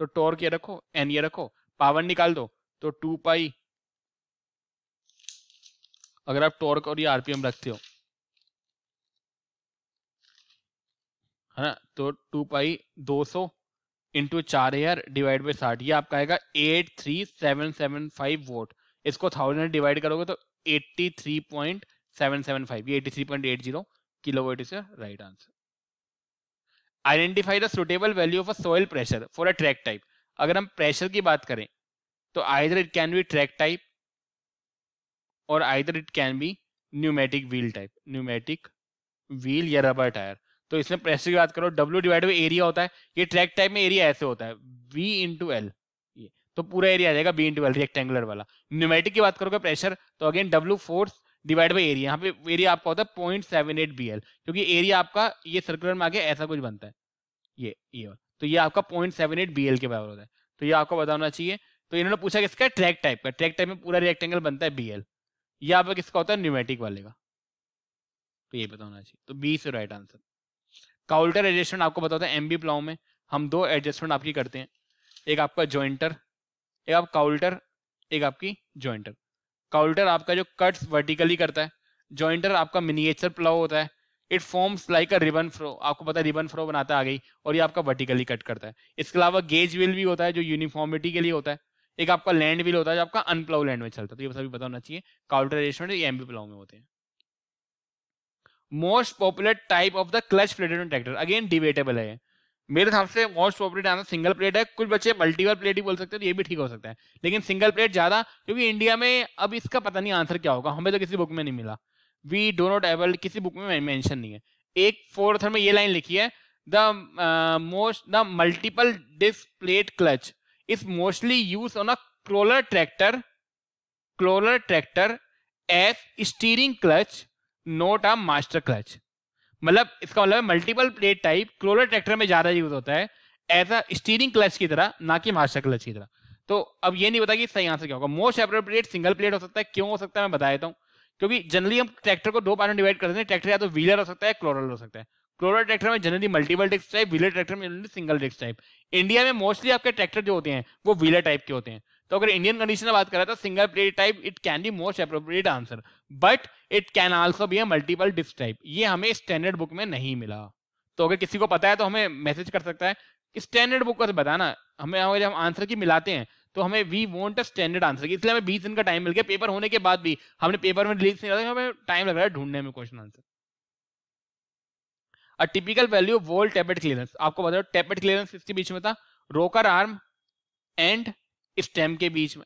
तो टॉर्क ये रखो, एन ये रखो, पावर निकाल दो, तो 2 पाई, अगर आप टॉर्क और ये आरपीएम रखते हो है ना, तो 2 पाई 200 इंटू 4000 डिवाइड बाई 60, ये आपका आएगा 83775 वोट, इसको 1000 डिवाइड करोगे तो 83.775, ये 83.80 kilowatt is right answer. Identify the suitable value of a soil pressure for a track type, अगर हम प्रेशर की बात करें तो either it can be track type और either it can be pneumatic wheel type, pneumatic wheel या rubber tyre. तो इसमें प्रेशर की बात करो, W डिवाइड बाई एरिया होता है, ये ट्रैक टाइप में एरिया ऐसे होता है V इंटू एल, ये तो पूरा एरिया आ जाएगा B इंटू एल, रेक्टेंगुलर वाला। न्यूमेटिक की बात करोगे प्रेशर तो again W force divide by area, यहाँ पे एरिया आपका होता है 0.78 BL, क्योंकि एरिया आपका ये सर्कुलर में आगे ऐसा कुछ बनता है, ये तो ये आपका 0.78 BL के बराबर होता है, तो ये आपको बताना चाहिए। तो इन्होंने पूछा किसका, ट्रैक टाइप का, ट्रैक टाइप में पूरा रेक्टेंगल बनता है BL, ये आपका किसका होता है, न्यूमेटिक वाले का, तो ये बताना चाहिए, तो बी से राइट आंसर। काउल्टर एडजस्टमेंट आपको बताता है, एमबी प्लाउ में हम 2 एडजस्टमेंट आपकी करते हैं, एक आपका जॉइंटर, एक आप काउल्टर, एक आपकी जॉइंटर। काउल्टर आपका जो कट्स वर्टिकली करता है, जॉइंटर आपका मिनिएचर प्लाउ होता है, it forms like a ribbon furrow, आपको पता है रिबन फ्रो बनाता है आ गई, और ये आपका वर्टिकली कट करता है। इसके अलावा गेज व्हील भी होता है जो यूनिफॉर्मिटी के लिए होता है, एक आपका लैंड व्हील होता है जो आपका अनप्लाउ लैंड में चलता है, तो ये सभी बताना चाहिए। काउल्टर एडजस्टमेंट ये एमबी प्लाउ में होते हैं। Most popular type of the clutch plated tractor, again debatable है, मेरे हिसाब से most popular answer single plate है, कुछ बच्चे मल्टीपल प्लेट ही बोल सकते हैं, तो ये भी ठीक हो सकता है, लेकिन सिंगल प्लेट ज्यादा, क्योंकि इंडिया में अब इसका पता नहीं आंसर क्या होगा, हमें तो किसी बुक में नहीं मिला, वी डो नॉट एबल, किसी बुक में मेंशन नहीं है। एक 4th में ये लाइन लिखी है, the multiple disc plate clutch is mostly use on a crawler tractor as steering clutch not a master clutch, मतलब इसका मतलब multiple plate type crawler tractor में ज्यादा यूज होता है एज अ स्टीयरिंग क्लच की तरह, ना कि मास्टर क्लच की तरह। तो अब ये नहीं पता कि सही आंसर क्या होगा। मोस्ट एप्रोप्रिएट सिंगल प्लेट हो सकता है, क्यों हो सकता है मैं बता देता हूँ, क्योंकि जनरली हम ट्रैक्टर को 2 पार्ट में डिवाइड करते हैं, ट्रैक्टर या तो व्हीलर हो सकता है, क्लोरल हो सकता है। क्लोरल ट्रैक्टर में generally multiple disc type, wheeler tractor में generally single disc type. India में मोस्टली आपके ट्रैक्टर जो होते हैं वो व्हीलर टाइप के होते हैं, तो अगर इंडियन कंडीशन में बात करें तो single plate type it can be most appropriate answer, but it can also be a multiple disc type, ये हमें स्टैंडर्ड बुक में नहीं मिला। तो अगर किसी को पता है तो हमें मैसेज कर सकता है, स्टैंडर्ड बुक को बताना हमें, अगर हम आंसर की मिलाते हैं तो हमें we want a standard answer, इसलिए हमें 20 दिन का टाइम मिल गया, पेपर होने के बाद भी हमने पेपर में रिलीज नहीं किया, हमें टाइम लग रहा है ढूंढने में question answer. A typical value valve tappet clearance, आपको बताओ टेपेट क्लियरेंस किसके बीच में था, रोकर आर्म एंड स्टेम के बीच में,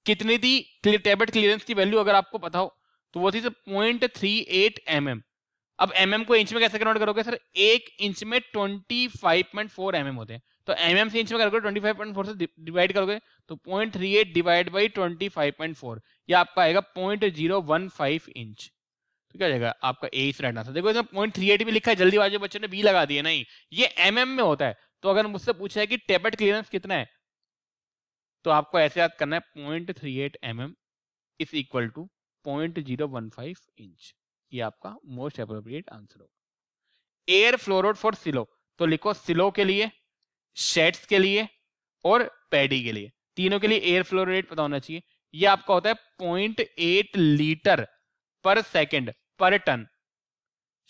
कितनी थी टेपेट क्लियरेंस की वैल्यू अगर आपको पता हो तो वो थी 0.38 mm। अब mm को इंच में कैसे कन्वर्ट करोगे सर, 1 इंच में 25.4 mm होते हैं, तो mm से इंच में करोगे 25.4 से डिवाइड करोगे तो 0.38 डिवाइड बाई 25.4, ये आपका आएगा 0.015 इंच। तो तो क्या हो जाएगा आपका ए इज राइट आंसर। देखो इसमें 0.38 भी लिखा है, जल्दीबाजी बच्चों ने बी लगा दिया, नहीं ये mm में होता है। तो अगर मुझसे पूछा है कि टेपेट क्लियरेंस कितना है, तो आपको ऐसे याद करना है 0.38 mm is equal to 0.015 inch. ये आपका मोस्ट एप्रोप्रिएट आंसर होगा। Air flow rate for silo, तो लिखो सिलो के लिए, शेड्स के लिए और पैडी के लिए, तीनों के लिए एयर फ्लो रेट पता होना चाहिए। ये आपका होता है 0.8 लीटर पर सेकंड पर टन।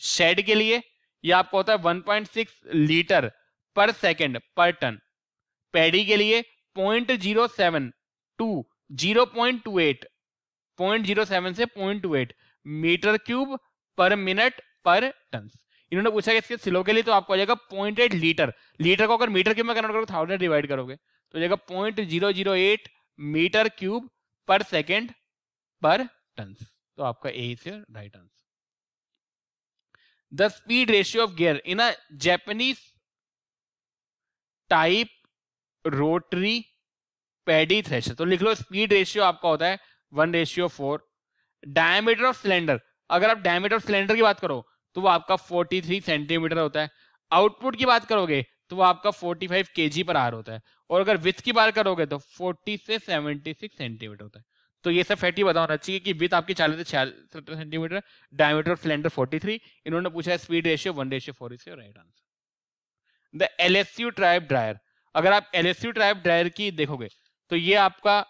शेड के लिए ये आपका होता है 1.6 लीटर पर सेकंड पर टन। पैडी के लिए 0.07 टू 0.28, 0.07 से 0.28 मीटर क्यूब पर मिनट पर टन। इन्होंने पूछा कि इसके सिलो के लिए, तो आपको आ जाएगा 0.8 लीटर। लीटर को अगर मीटर क्यूब में कन्वर्ट करोगे 1000 डिवाइड करोगे तो जाएगा 0.008 मीटर क्यूब पर सेकेंड पर टन। तो आपका A is right answer. The speed ratio of gear in a Japanese type rotary paddy thresher, तो लिख लो स्पीड रेशियो आपका होता है 1:4। डायमीटर ऑफ सिलेंडर, अगर आप डायमीटर ऑफ सिलेंडर की बात करो तो वो आपका 43 सेंटीमीटर होता है। आउटपुट की बात करोगे तो वो आपका 45 kg पर आवर होता है। और अगर विथ की बात करोगे तो 40 से 76 सेंटीमीटर होता है। तो ये सब फैक्ट बता होना चाहिए कि विथ आपकी 40 से 76 सेंटीमीटर, डायमीटर ऑफ सिलेंडर 43। इन्होंने पूछा है speed ratio 1:4 is right answer. The LSU tribe dryer, अगर आप LSU ट्राइब ड्रायर की देखोगे तो ये आपका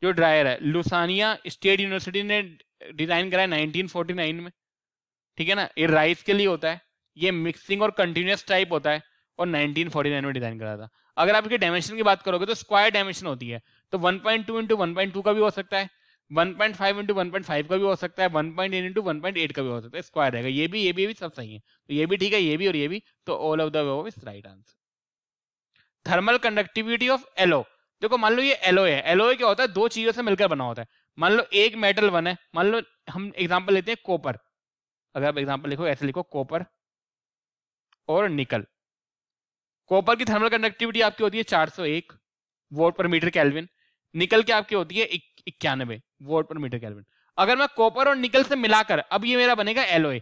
जो ड्रायर है लुसानिया स्टेट यूनिवर्सिटी ने डिजाइन करा है 1949 में, ठीक है ना। ये राइस के लिए होता है, ये मिक्सिंग और कंटिन्यूअस टाइप होता है और 1949 में डिजाइन करा था। अगर आप इसके डायमेंशन की बात करोगे तो स्क्वायर डायमेंशन होती है, तो 1.2 × 1.2 का भी हो सकता है, 1.5 × 1.5 का भी हो सकता है, 1.8 × 1.8 का भी हो सकता है, स्क्वायर रहेगा। ये भी सब सही है, तो ये भी ठीक है, ये भी और ये भी, तो all of the above is right answer. Thermal conductivity of alloy, देखो मान लो ये एलोय है, एलोय क्या होता है, दो चीजों से मिलकर बना होता है। मान लो एक मेटल वन है, मान लो हम एग्जांपल लेते हैं कॉपर, अगर आप एग्जांपल लिखो ऐसे लिखो कॉपर और निकल। कॉपर की थर्मल कंडक्टिविटी आपकी होती है 401 वोल्ट पर मीटर केल्विन, निकल की आपकी होती है 91 वोल्ट पर मीटर केल्विन। अगर मैं कॉपर और निकल से मिलाकर, अब ये मेरा बनेगा एलोय,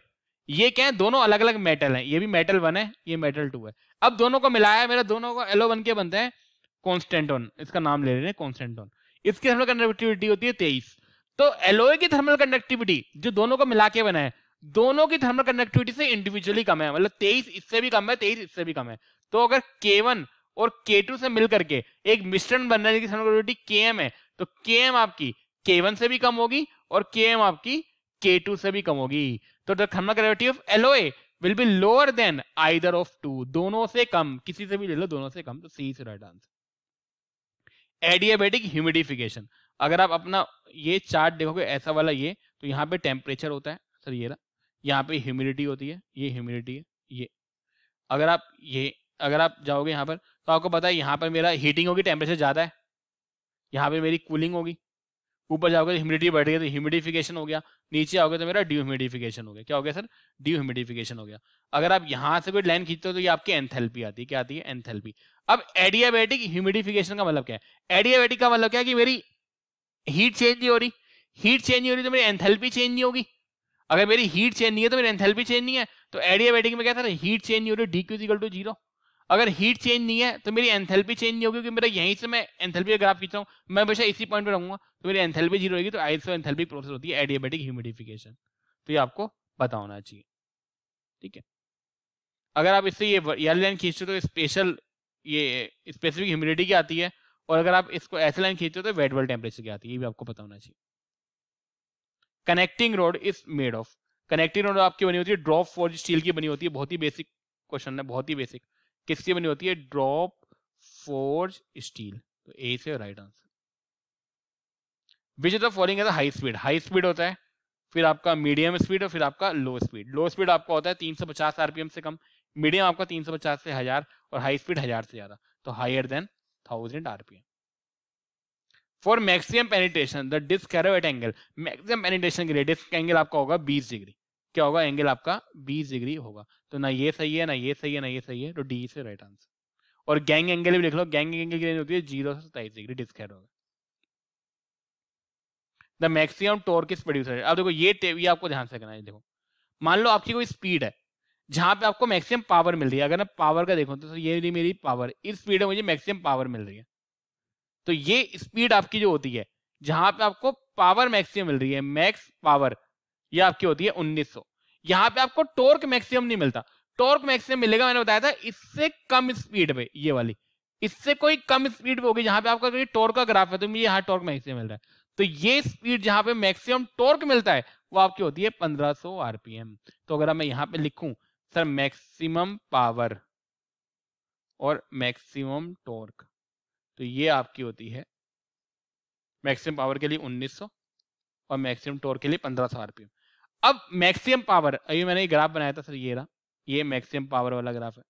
ये क्या है, दोनों अलग अलग मेटल हैं, ये भी मेटल 1 है, ये मेटल 2 है। अब दोनों को मिलाया मेरा, दोनों को एलो बन के बनते हैं कॉन्स्टेंटोन, इसका नाम ले रहे हैं कॉन्स्टेंटोन। इसकी थर्मल कंडक्टिविटी होती है 23। तो एलोय की थर्मल कंडक्टिविटी जो दोनों को मिला के बना है, दोनों की थर्मल कंडक्टिविटी से इंडिविजुअली कम है, मतलब 23 इससे भी कम है, 23 इससे भी कम है। तो अगर K1 और K2 से मिलकर के एक मिश्रण बन रहा है जिसकी थर्मल कंडक्टिविटी Km है, तो Km आपकी K1 से भी कम होगी और Km आपकी K2 से भी कम होगी। तो the thermal conductivity of alloy will be lower than either of two, दोनों से कम, किसी से भी ले लो, दोनों से कम, तो C is right answer. Adiabatic humidification, अगर आप अपना ये चार्ट देखोगे ऐसा वाला ये, तो यहाँ पे टेम्परेचर होता है सर, ये रहा, यहाँ पे ह्यूमिडिटी होती है, ये ह्यूमिडिटी है ये। अगर आप जाओगे यहाँ पर तो आपको पता है यहाँ पर मेरा हीटिंग होगी, टेम्परेचर ज्यादा है, यहाँ पे मेरी कूलिंग होगी। ऊपर जाओगे तो ह्यूमिडिटी बढ़ गई तो ह्यूमिडिफिकेशन हो गया, नीचे आओगे तो मेरा ड्यूह्यूमिडिफिकेशन हो गया। क्या हो गया सर, ड्यूह्यूमिडिफिकेशन हो गया। अगर आप यहाँ से कोई लाइन खींचते हो तो ये आपकी एंथैल्पी आती है, क्या आती है, एंथैल्पी। अब एडियाबैटिक ह्यूमिडिफिकेशन का मतलब क्या है, एडियाबैटिक का मतलब क्या है कि मेरी हीट चेंज नहीं हो रही, हीट चेंज नहीं हो रही तो मेरी एंथैल्पी चेंज नहीं होगी। अगर मेरी हीट चेंज नहीं है तो मेरी एंथैल्पी चेंज नहीं है। तो एडियाबैटिक में क्या था, हीट चेंज नहीं हो रही, dq = 0। अगर हीट चेंज नहीं है तो मेरी एंथैल्पी चेंज नहीं होगी, क्योंकि मेरा यहीं से मैं एंथैल्पी का ग्राफ खींच रहा हूं, मैं हमेशा इसी पॉइंट पे रहूंगा, तो मेरी एंथैल्पी 0 होगी। तो आइसोएंथैल्पिक प्रोसेस होती है एडियाबैटिक ह्यूमिडिफिकेशन, तो ये आपको पता होना चाहिए, ठीक है। अगर आप इससे ये लाइन खींचते हो तो स्पेशल ये स्पेसिफिक ह्यूमिडिटी की आती है, और अगर आप इसको ऐसे लाइन खींचते हो तो वेट बल्ब टेम्परेचर की आती है, ये भी आपको पता होना चाहिए। Connecting road is made of, connecting road आपकी बनी होती है ड्रॉप फोर्ज स्टील की बनी होती है, बहुत ही बेसिक क्वेश्चन है, बहुत ही बेसिक। किसकी बनी होती है, ड्रॉप फोर्ज स्टील, तो ए से right answer. Which of the following is high speed, high speed होता है, फिर आपका मीडियम स्पीड और फिर आपका लो स्पीड। लो स्पीड आपका होता है 350 आरपीएम से कम, मीडियम आपका 350 से 1000 और हाई स्पीड 1000 से ज्यादा, तो higher than 1000 RPM. For maximum penetration the disc have at angle, maximum penetration के लिए डिस्क एंगल आपका होगा 20 डिग्री। क्या होगा, एंगल आपका 20 डिग्री होगा। तो ना ये सही है, ना ये सही है, ना ये सही है, तो डी से राइट आंसर। और गैंग एंगल भी लिख लो, गैंग एंगल की रेंज होती है 0 से 27 डिग्री, डिस्क हेड होगा। The maximum torque is producer, अब देखो ये आपको ध्यान से करना है, देखो मान लो आपकी कोई स्पीड है जहां पे आपको मैक्सिमम पावर मिल रही है, अगर मैं पावर का देखूं तो ये रही मेरी पावर, इस स्पीड में मुझे मैक्सिमम पावर मिल रही है, तो ये स्पीड आपकी जो होती है जहां पे आपको पावर मैक्सिमम मिल रही है, मैक्स पावर, ये आपकी होती है 1900। यहां पे आपको टॉर्क मैक्सिमम नहीं मिलता, टॉर्क मैक्सिमम मिलेगा मैंने बताया था इससे कम स्पीड पे, ये वाली इससे कोई कम स्पीड पे होगी जहां पे आपका कोई टॉर्क का ग्राफ है, तो मुझे यहाँ टॉर्क मैक्सिमम मिल रहा है, तो ये स्पीड जहां पे मैक्सिमम टॉर्क मिलता है वो आपकी होती है 1500 आरपीएम। तो अगर मैं यहाँ पे लिखूं सर मैक्सिमम पावर और मैक्सिमम टॉर्क, तो ये आपकी होती है मैक्सिमम पावर के लिए 1900 और मैक्सिमम टॉर्क के लिए 1500 आरपीएम। अब मैक्सिमम पावर, अभी मैंने ग्राफ बनाया था सर, ये रहा, ये मैक्सिमम पावर वाला ग्राफ है,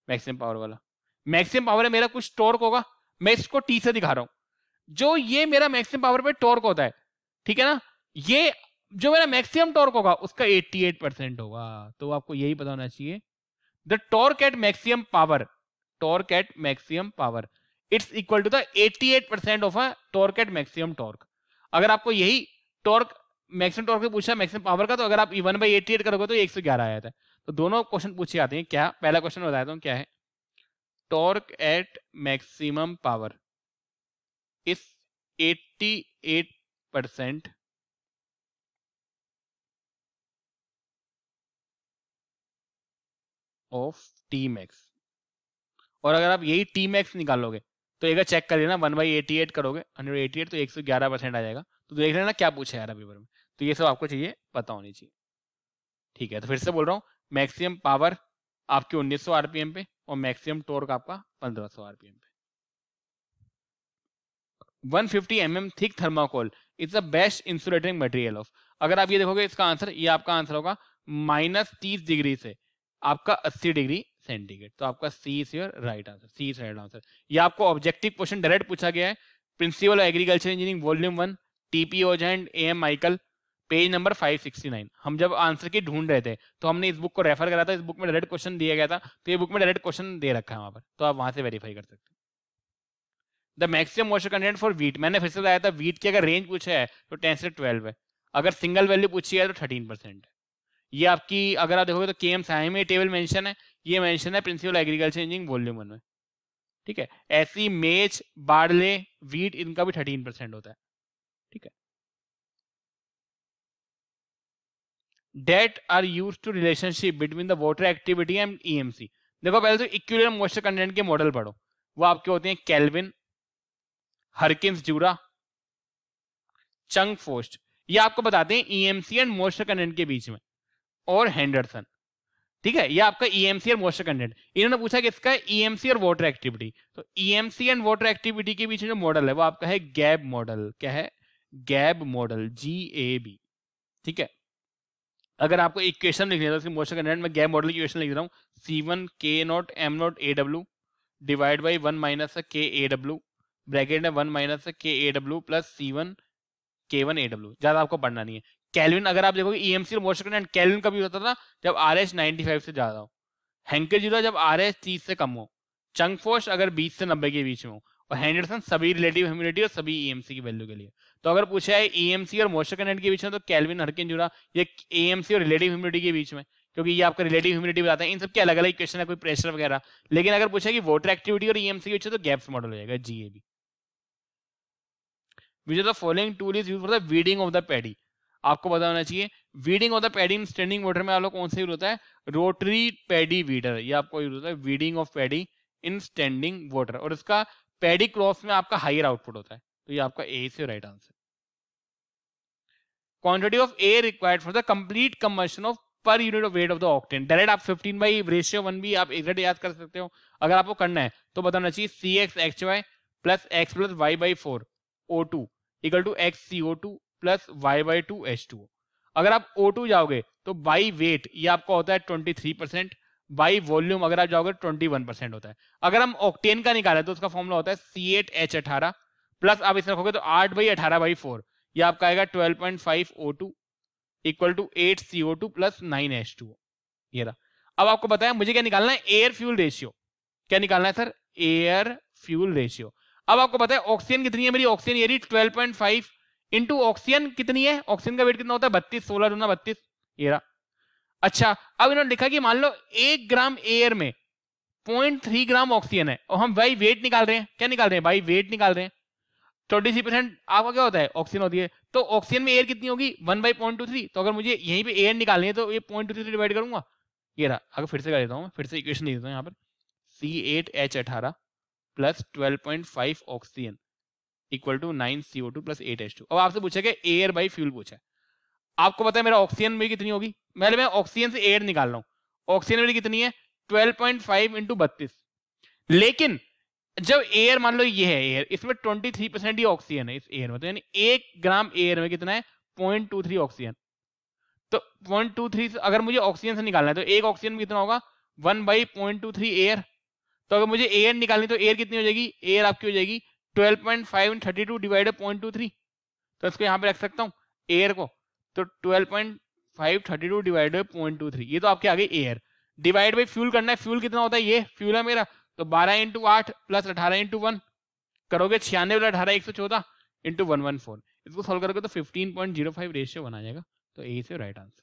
मैक्सिमम पावर वाला, मैक्सिमम पावर है मेरा, कुछ टॉर्क होगा, मैं इसको टी से दिखा रहा हूं, जो ये मेरा मैक्सिमम पावर पे टॉर्क होता है, ठीक है ना, ये जो मेरा मैक्सिमम टॉर्क होगा उसका 88% होगा, तो आपको यही पता होना चाहिए the torque at maximum power, torque at maximum power it's equal to the 88% of a torque at maximum torque. अगर आपको यही टॉर्क मैक्सिमम टॉर्क से पूछा मैक्सिमम पावर का, तो अगर आप 1/88 करोगे तो 111 आ जाता है। तो दोनों क्वेश्चन पूछे जाते हैं, क्या पहला क्वेश्चन बताया था क्या है, torque at maximum power is 88% of T max, और अगर आप यही टी मैक्स निकालोगे तो एक चेक कर लेना 1/88 करोगे 188 तो 111% आ जाएगा। तो देख लेना क्या पूछा यार पेपर में, तो ये सब आपको चाहिए पता होनी चाहिए, ठीक है। तो फिर से बोल रहा हूँ, मैक्सिमम पावर आपकी 1900 आरपीएम पे और मैक्सिमम टॉर्क आपका 1500 आरपीएम पे। 150 mm thick thermocol is the best insulating material of, अगर आप ये देखोगे इसका आंसर, ये आपका आंसर होगा -30 डिग्री से आपका 80 डिग्री सेंटीग्रेड, तो आपका C is your right answer, C is right answer. ये आपको ऑब्जेक्टिव क्वेश्चन डायरेक्ट पूछा गया है, principle agriculture engineering volume 1 TP ओजेंड एम माइकल, पेज नंबर 569। हम जब आंसर की ढूंढ रहे थे तो हमने इस बुक को रेफर करा था, इस बुक में डायरेक्ट क्वेश्चन दिया गया था, तो ये बुक में डायरेक्ट क्वेश्चन दे रखा है वहां पर, तो आप वहां से वेरीफाई कर सकते हैं। The maximum moisture content for wheat, मैंने फिर से बताया था वीट की अगर रेंज पूछा है तो 10 से 12 है, अगर सिंगल वैल्यू पूछी है तो 13% है। ये आपकी अगर आप देखोगे तो केएम साई में टेबल मेंशन है, ये मेंशन है प्रिंसिपल एग्रीकल्चर इंजीनियरिंग वॉल्यूम 1 में, ठीक है। ऐसी मेज, बार्ले, वीट, इनका भी 13% होता है, ठीक है। That are used to relationship between the water activity and EMC, देखो पहले तो इक्विलिब्रियम मॉइस्चर कंटेंट के मॉडल पढ़ो, वो आपके होते हैं केल्विन, हरकिंस जूरा, चंग फोस्ट, ये आपको बताते हैं ईएमसी एंड मॉइस्चर कंटेंट के बीच में, और हेंडरसन, ठीक है। ये आपका ईएमसी और मॉइस्चर कंटेंट, इन्होंने पूछा कि इसका ईएमसी और वाटर एक्टिविटी, तो ईएमसी एंड वाटर एक्टिविटी के बीच में जो मॉडल है वो आपका है गैब मॉडल, क्या है, गैब मॉडल, GAB, ठीक है। अगर आपको इक्वेशन लिखनी है तो इसकी मॉइस्चर कंटेंट में गैब मॉडल की इक्वेशन लिख रहा हूँ, C1 K0 M0 AW divide by 1 minus K AW bracket में 1 minus K AW plus C1 K1 AW, ज्यादा आपको पढ़ना नहीं है। केल्विन अगर आप देखोगे ईएमसी और मॉइस्चर कंटेंट केल्विन कभी होता था जब RH 95 से ज्यादा हो, हेंके जीरो जब RH 30 से कम हो, चंग फोर्स अगर 20 से 90 के बीच में हो, और हेंडरसन सभी रिलेटिव ह्यूमिडिटी और सभी ईएमसी की वैल्यू के लिए। तो अगर पूछा है ईएमसी और मॉइस्चर कंटेंट के बीच में तो केल्विन, हरकिन जूरा, ये ईएमसी और रिलेटिव ह्यूमिडिटी के बीच में, क्योंकि ये आपका रिलेटिव ह्यूमिडिटी बताते हैं, इन सबके अलग अलग इक्वेशन है, कोई प्रेशर वगैरह। लेकिन अगर पूछा कि वाटर एक्टिविटी और ईएमसी के बीच तो गैप्स मॉडल हो जाएगा, GAB। Which of the following tool is used for the weeding of the paddy, आपको पता होना चाहिए weeding of the paddy in standing water में आप लोग कौन सा यूज होता है, रोटरी पैडी वीडर, ये आपको यूज होता है weeding of paddy in standing water, और इसका पैडी क्रॉप्स में आपका हायर आउटपुट होता है, तो ये आपका ए से right answer. Quantity of air required for the complete combustion of per unit of weight of the octane, direct आप 15/1 भी आप एग्जैक्ट याद कर सकते हो। अगर आपको करना है तो बताना चाहिए CXHY plus X plus Y/4 O2 equal to XCO2 plus Y/2 H2O। अगर आप O2 जाओगे तो बाई वेट ये आपका होता है 23%, बाई वॉल्यूम अगर आप जाओगे 21% होता है। अगर हम ऑक्टेन का निकालें तो उसका फॉर्मूला होता है C8H18 प्लस आप इसे रखोगे तो 8/18/4, ये आपका आएगा 12.5 O2 equal to 8 CO2 plus 9 H2O, ये रहा। अब आपको बताया मुझे क्या निकालना है, एयर फ्यूल रेशियो, क्या निकालना है सर, एयर फ्यूल रेशियो। अब आपको पता है ऑक्सीजन कितनी है मेरी, ऑक्सीजन ये रही 12.5 इंटू ऑक्सीजन कितनी है, ऑक्सीजन का वेट कितना होता है 32, 16 दूना 32, ये रहा। अच्छा, अब इन्होंने लिखा कि मान लो 1 ग्राम एयर में 0.3 ग्राम ऑक्सीजन है और हम भाई वेट निकाल रहे हैं। क्या निकाल रहे हैं भाई? वेट निकाल रहे हैं। 23% आपका क्या होता है? ऑक्सीजन होती है। तो ऑक्सीजन में एयर कितनी होगी? 1/0.23। तो अगर मुझे यहीं पे एयर निकालनी है तो ये 0.23 से डिवाइड करूंगा। ये रहा। अगर फिर से कर देता हूँ, फिर से इक्वेशन लिख देता हूँ यहाँ पर, C8H18 plus 12.5 oxygen equal to 9 CO2 plus 8 H2। अब आपसे पूछा कि एयर बाई फ्यूल पूछा है। आपको पता है मेरा ऑक्सीजन में कितनी होगी? मैं ऑक्सीजन से एयर निकाल रहा हूँ। ऑक्सीजन मेरी कितनी है? 12.5 इंटू 32। लेकिन जब एयर, मान लो ये है एयर, इसमें 23% ही ऑक्सीजन है इस एयर में, तो यानी 1 ग्राम एयर में कितना है? 0.23 ऑक्सीजन। तो 0.23 अगर मुझे ऑक्सीजन से निकालना है तो एक ऑक्सीजन में कितना होगा? 1/0.23 एयर। तो अगर मुझे एयर निकालनी तो एयर कितनी हो जाएगी? एयर आपकी हो जाएगी 12.5 32 डिवाइडेड 0.23। तो इसको यहाँ पे रख सकता हूँ एयर को। तो 12.5 32 डिवाइडेड 0.23, ये तो आपके आगे एयर। डिवाइड बाई फ्यूल करना है। फ्यूल कितना होता है? ये फ्यूल है मेरा। तो 12 इंटू 8 प्लस 18 इंटू 1 करोगे 96 18 114 इंटू 114। इसको सोल्व करोगे तो 15.05 रेशियो बना जाएगा। तो ए से right answer.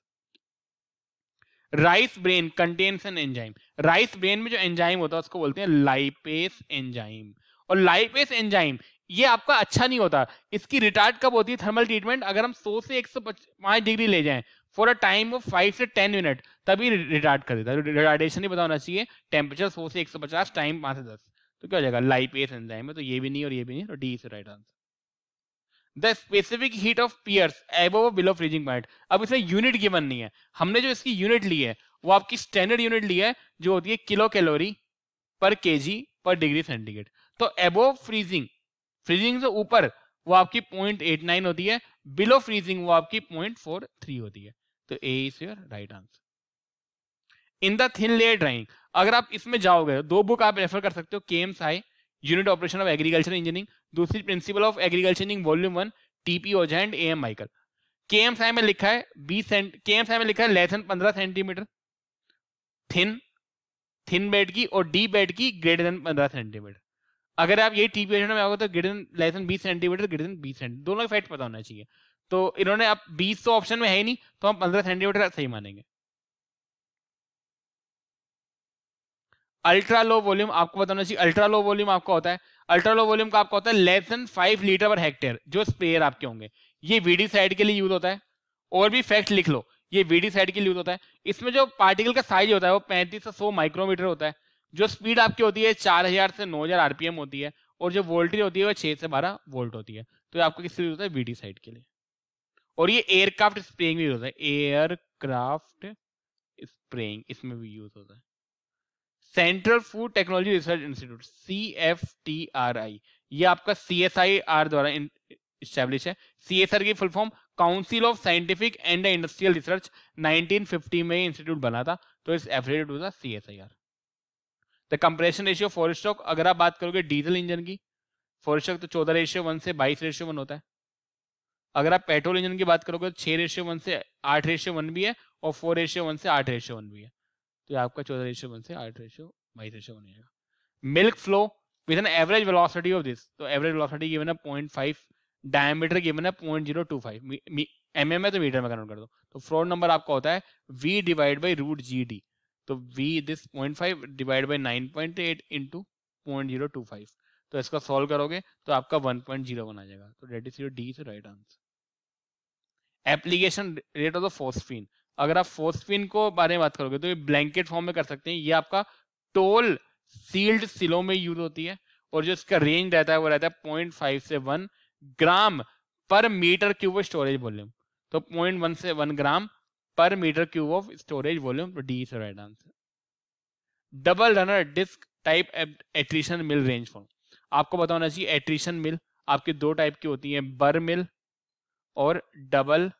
Rice bran contains an enzyme. Rice bran में जो एंजाइम होता है उसको बोलते हैं लाइपेस एंजाइम। और लाइपेस एंजाइम ये आपका अच्छा नहीं होता। इसकी रिटार्ड कब होती है? थर्मल ट्रीटमेंट अगर हम 100 से 105 डिग्री ले जाएं फॉर अ टाइम ऑफ 5 से 10 मिनट, तभी रिटार्ड कर देता है। रिटार्डेशन नहीं पता होना चाहिए। टेम्परेचर 100 से 150, टाइम 5 से 10। तो क्या हो जाएगा? लाइपेस एंजाइम है। तो ये भी नहीं और ये भी नहीं, तो D is right answer. The specific heat of pears above below freezing point. अब इसमें यूनिट गिवन नहीं है। हमने जो इसकी यूनिट ली है वो आपकी स्टैंडर्ड यूनिट ली है जो होती है किलो कैलोरी पर केजी पर डिग्री सेंटीग्रेड। तो एबव फ्रीजिंग, फ्रीजिंग से ऊपर वो आपकी 0.89 होती है, बिलो फ्रीजिंग वो आपकी 0.43 होती है। तो A is your right answer. In the thin layer drying, अगर आप इसमें जाओगे दो बुक आप रेफर कर सकते हो, KMSI unit operation of agriculture engineering, दूसरी principle of agriculture engineering volume 1 TP Ojha and AM Michael. KMSI में लिखा है 20 केएमएसआई में लिखा है less than 15 centimetre thin bed की और डी बेड की ग्रेटर देन 15 सेंटीमीटर। अगर आप ये टीपी में आओगे तो greater than less than 20 centimetre, greater than 20 centimetre, दोनों के फैक्ट पता होना चाहिए। तो इन्होंने अब 20 तो ऑप्शन में है ही नहीं, तो हम 15 सेंटीमीटर सही मानेंगे। अल्ट्रा लो वॉल्यूम आपको बताना चाहिए। अल्ट्रा लो वॉल्यूम आपका होता है, अल्ट्रा लो वॉल्यूम का आपका होता है less then 5 litre per hectare जो स्प्रेयर आपके होंगे। ये वीडी साइड के लिए यूज होता है। और भी फैक्ट लिख लो, ये वीडी साइड के लिए यूज होता है। इसमें जो पार्टिकल का साइज होता है वो 35 से 100 माइक्रोमीटर होता है। जो स्पीड आपकी होती है 4000 से 9000 आरपीएम होती है। और जो वोल्टेज होती है वो 6 से 12 वोल्ट होती है। तो आपको किस लिए होता है? वीडी साइड के लिए। और ये एयरक्राफ्ट स्प्रेइंग भी होता है, एयरक्राफ्ट स्प्रेइंग इसमें भी यूज होता है। Central food technology research institute CFTRI, ये आपका CSIR द्वारा इस्टेब्लिश है। CSIR की full form council of scientific and industrial research, 1950 में इंस्टीट्यूट बना था। तो इस affiliated to the CSIR। The compression ratio four stroke, अगर आप बात करोगे डीजल इंजन की फॉर स्टॉक तो 14:1 से 22:1 होता है। अगर आप पेट्रोल इंजन की बात करोगे तो 6:1 से 8:1 भी है और 4:1 से 8:1 भी है। तो आपका 14:1 से 8:22 बनेगा। Milk flow with an average velocity of this, तो एवरेज वेलोसिटी गिवन है 0.5, डायमीटर गिवन है 0.025, mm है तो मीटर में कन्वर्ट कर दो। तो फ्लो नंबर आपका होता है V डिवाइड बाई √GD। तो V this 0.5 divide by 9.8 into 0.025। तो इसका सॉल्व करोगे तो आपका 1.01 आ जाएगा। तो डेट इज योर डी से right answer. Application rate of the phosphine, अगर आप फोस्फीन को बारे में बात करोगे तो ये ब्लैंकेट फॉर्म में कर सकते हैं। ये आपका टोल सील्ड सिलों में यूज होती है और जो इसका रेंज रहता है वो रहता है 0.5 से 1 ग्राम पर मीटर क्यूब स्टोरेज वॉल्यूम। तो 0.1 से 1 ग्राम पर metre cube of storage volume. तो D is right answer. Double runner disc type attrition mill range form, आपको पता होना चाहिए। एट्रिशन मिल आपकी दो टाइप की होती है, बर मिल और डबल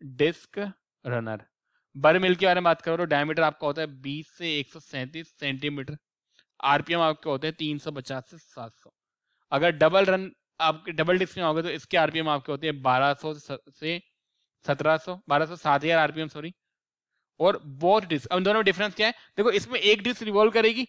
डिस्क रनर। बर मिल के बारे में बात करो तो डायमीटर आपका होता है 20 से 137 सेंटीमीटर, आरपीएम आपके होते हैं 350 से 700। अगर डबल रन आपके डबल डिस्क में होगा तो इसके आरपीएम आपके होते हैं 1200 से 1700, 1200 7000 आरपीएम सॉरी। और बोथ डिस्क, अब दोनों में डिफरेंस क्या है? देखो इसमें एक डिस्क रिवॉल्व करेगी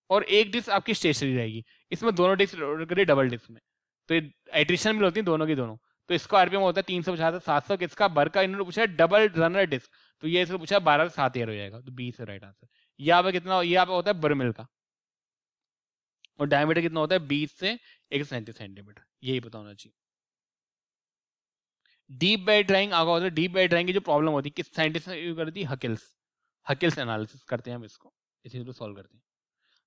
और एक डिस्क आपकी स्टेशनरी रहेगी। इसमें दोनों डिस्क रिवॉल्व करेगी डबल डिस्क में। तो एट्रिशन मिल होती है दोनों की दोनों। तो इसका आरपीएम होता है 350 से 700, किसका बर का, इन्होंने पूछा डबल रनर डिस्क, तो ये इसने पूछा 12 से 7 ईयर हो जाएगा, तो 20 है राइट आंसर। यहाँ पे कितना, यहाँ पे होता है बर्मिल का, और डायमीटर कितना होता है 20 से 137 सेंटीमीटर, यही पता होना चाहिए। डीप बेड ड्राइंग आगे होता है, डीप बेड ड्राइंग की जो प्रॉब्लम होती है किस साइंटिस्ट ने यूज करती है, हकिल्स एनालिसिस करते हैं हम इसको, इसी को सॉल्व करते हैं।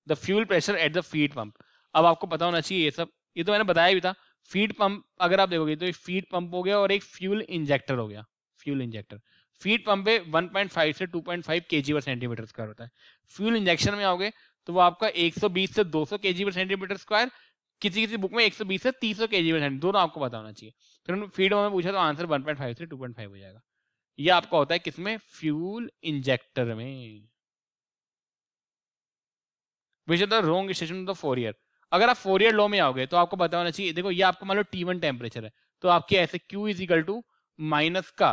The fuel pressure at the feed pump, अब आपको पता होना चाहिए ये सब, ये तो मैंने बताया भी था। फीड पंप अगर आप देखोगे तो एक फीड पंप हो गया और एक फ्यूल इंजेक्टर हो गया, फ्यूल इंजेक्टर। फीड पंप पे 1.5 से 2.5 kg पर सेंटीमीटर स्क्वायर होता है। फ्यूल इंजेक्शन में आओगे तो वो आपका 120 से 200 kg पर सेंटीमीटर स्क्वायर, किसी किसी बुक में 120 से 300 kg पर सेंटीमीटर, दोनों आपको पता होना चाहिए। फिर फीड में पूछा तो आंसर 1.5 से 2.5 हो जाएगा। ये आपका होता है किसमें, फ्यूल इंजेक्टर में। Which is the wrong station of the Fourier, अगर आप फोरियर लॉ में आओगे तो आपको पता होना चाहिए, देखो ये आपको मान लो T1 टेम्परेचर है, तो आपके ऐसे Q is equal to minus का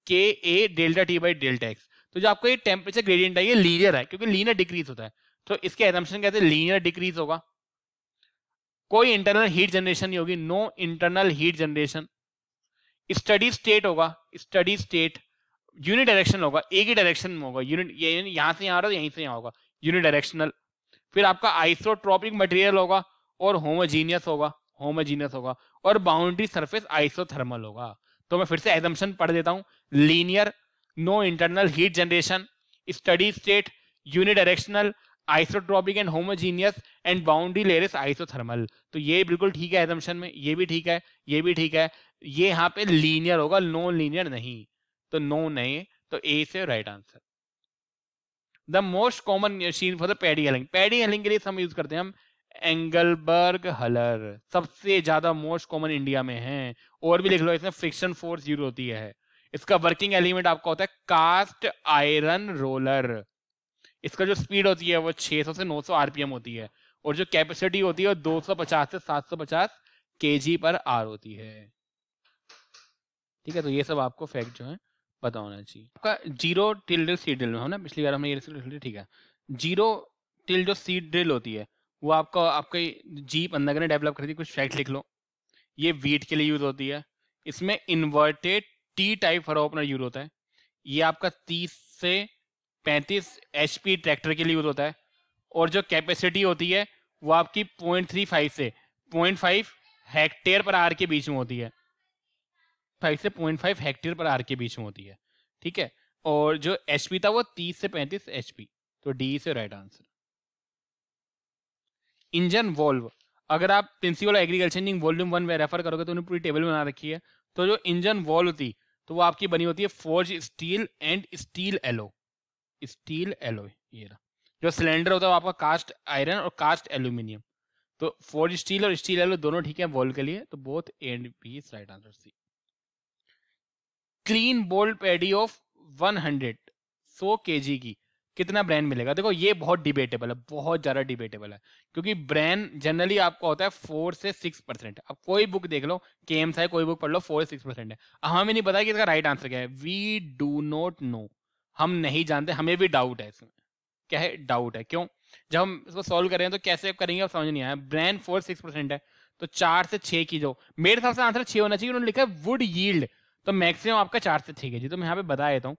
K A delta T by delta X. तो जो आपको ये टेम्परेचर ग्रेडियंट है ये लीनियर है, क्योंकि लीनियर डिक्रीज होता है, तो इसके एजम्पशन कहते हैं लीनियर डिक्रीज होगा। कोई इंटरनल हीट जनरेशन नहीं होगी, no internal heat generation. Steady state होगा, स्टडी स्टेट यूनिट डायरेक्शन होगा, एक ही डायरेक्शन में होगा, यूनिट यहां से यहां आ रहा है, यहीं से यहां होगा, यूनिट डायरेक्शनल। फिर आपका आइसोट्रोपिक मटेरियल होगा और होमोजीनियस होगा और बाउंड्री सरफेस आइसोथर्मल होगा। तो मैं फिर से एजम्पशन पढ़ देता हूं, linear, no internal heat generation, steady state, unit directional, isotropic and homogeneous and boundary layer is isothermal. तो ये बिल्कुल ठीक है एजम्पशन में, ये भी ठीक है, ये भी ठीक है। ये यहाँ पे लीनियर होगा, नो लीनियर नहीं, तो नो नहीं, तो ए से right answer. The most common machine for the paddy hulling, paddy hulling के लिए हम यूज करते हैं हम एंगलबर्ग हलर, सबसे ज्यादा मोस्ट कॉमन इंडिया में है। और भी लिख लो, इसमें फ्रिक्शन फोर्स यूज होती है। इसका वर्किंग एलिमेंट आपका होता है कास्ट आयरन रोलर। इसका जो स्पीड होती है वो 600 से 900 आरपीएम होती है, और जो कैपेसिटी होती है वो 250 से 750 kg पर आर होती है। ठीक है, तो ये सब आपको फैक्ट जो है पता होना चाहिए। आपका जीरो टिल्ड सीड ड्रिल में हो ना, पिछली बार हमने ये, ठीक है। जीरो टिल्ड जो सीड ड्रिल होती है वो आपका जीप अंदर ने डेवलप करी थी, कुछ फैक्ट लिख लो। ये वीट के लिए यूज होती है, इसमें inverted T type furrow opener use होता है। ये आपका 30 से 35 HP ट्रैक्टर के लिए यूज होता है, और जो कैपेसिटी होती है वो आपकी 0.35 से 0.5 हेक्टेयर पर आर के बीच में होती है, 5 से 0.5 हेक्टेयर पर आर के बीच में होती है। ठीक है, और जो HP था वो 30 से 35 HP, तो डी से राइट आंसर। इंजन वॉल्व, अगर आप प्रिंसिपल एग्रीकल्चर इंजीनियरिंग वॉल्यूम 1 में रेफर करोगे तो उन्हें पूरी टेबल बना रखी है। तो जो इंजन वॉल्व थी तो वो आपकी बनी होती है forge steel and steel alloy, steel alloy. ये रहा, जो सिलेंडर होता है वो आपका कास्ट आयरन और कास्ट एल्यूमिनियम। तो फोर्ज स्टील और स्टील एलो दोनों ठीक है वॉल्व के लिए, तो both A and B is right answer C. Clean bold paddy of 100 kg की कितना ब्रांड मिलेगा? देखो ये बहुत डिबेटेबल है, बहुत ज्यादा डिबेटेबल है, क्योंकि ब्रांड जनरली आपको होता है 4 से 6%। अब कोई बुक देख लो, केम्स है, कोई बुक पढ़ लो, 4 से 6% है। हमें नहीं पता कि इसका राइट आंसर क्या है, वी डू नॉट नो, हम नहीं जानते, हमें भी डाउट है इसमें। क्या है? डाउट है। क्यों? जब हम इसको सॉल्व करें तो कैसे करेंगे अब समझ नहीं आया। ब्रांड 4 से 6% है, तो 4 से 6 की जो मेरे हिसाब से आंसर 6 होना चाहिए। उन्होंने लिखा है वुड यील्ड, तो मैक्सिमम आपका 4 से 6 kg। तो मैं यहाँ पे बता देता हूँ,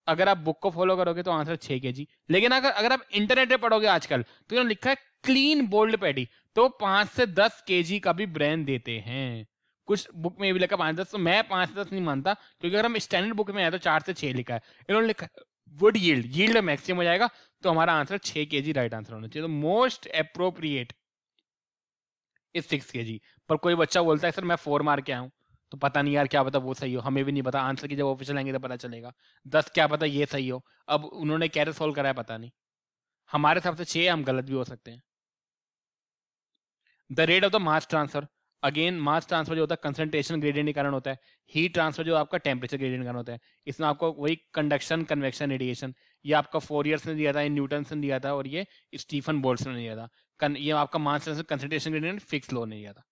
अगर आप बुक को फॉलो करोगे तो आंसर 6 kg, लेकिन अगर आप इंटरनेट पे पढ़ोगे आजकल तो इन्होंने लिखा है क्लीन बोल्ड पैडी, तो 5 से 10 kg का भी ब्रांड देते हैं। कुछ बुक में भी लिखा 5-10, तो मैं 5 से 10 नहीं मानता, क्योंकि अगर हम स्टैंडर्ड बुक में आए तो 4 से 6 लिखा है। इन्होंने लिखा है वुड यील्ड, यील्ड मैक्सिमम हो जाएगा, तो हमारा आंसर 6 kg राइट आंसर होना चाहिए। तो मोस्ट अप्रोप्रिएट इज 6 kg। पर कोई बच्चा बोलता है सर मैं 4 मार के आया हूं, तो पता नहीं यार, क्या पता वो सही हो, हमें भी नहीं पता। आंसर की जब ऑफिशियल आएंगे तो पता चलेगा। 10 क्या पता ये सही हो, अब उन्होंने कैसे सोल्व करा है पता नहीं, हमारे हिसाब से 6, हम गलत भी हो सकते हैं। The rate of the mass transfer, again mass transfer जो होता है कंसंट्रेशन ग्रेडियंट के कारण होता है। हीट ट्रांसफर जो आपका टेम्परेचर ग्रेडियंट के कारण होता है। इसमें आपको वही कंडक्शन, कन्वेक्शन, रेडिएशन, ये आपका फोरियर्स ने दिया था, ये न्यूटन ने दिया था, और ये स्टीफन बोल्ट्जमैन ने दिया था। ये आपका mass transfer concentration gradient fix law ने दिया था,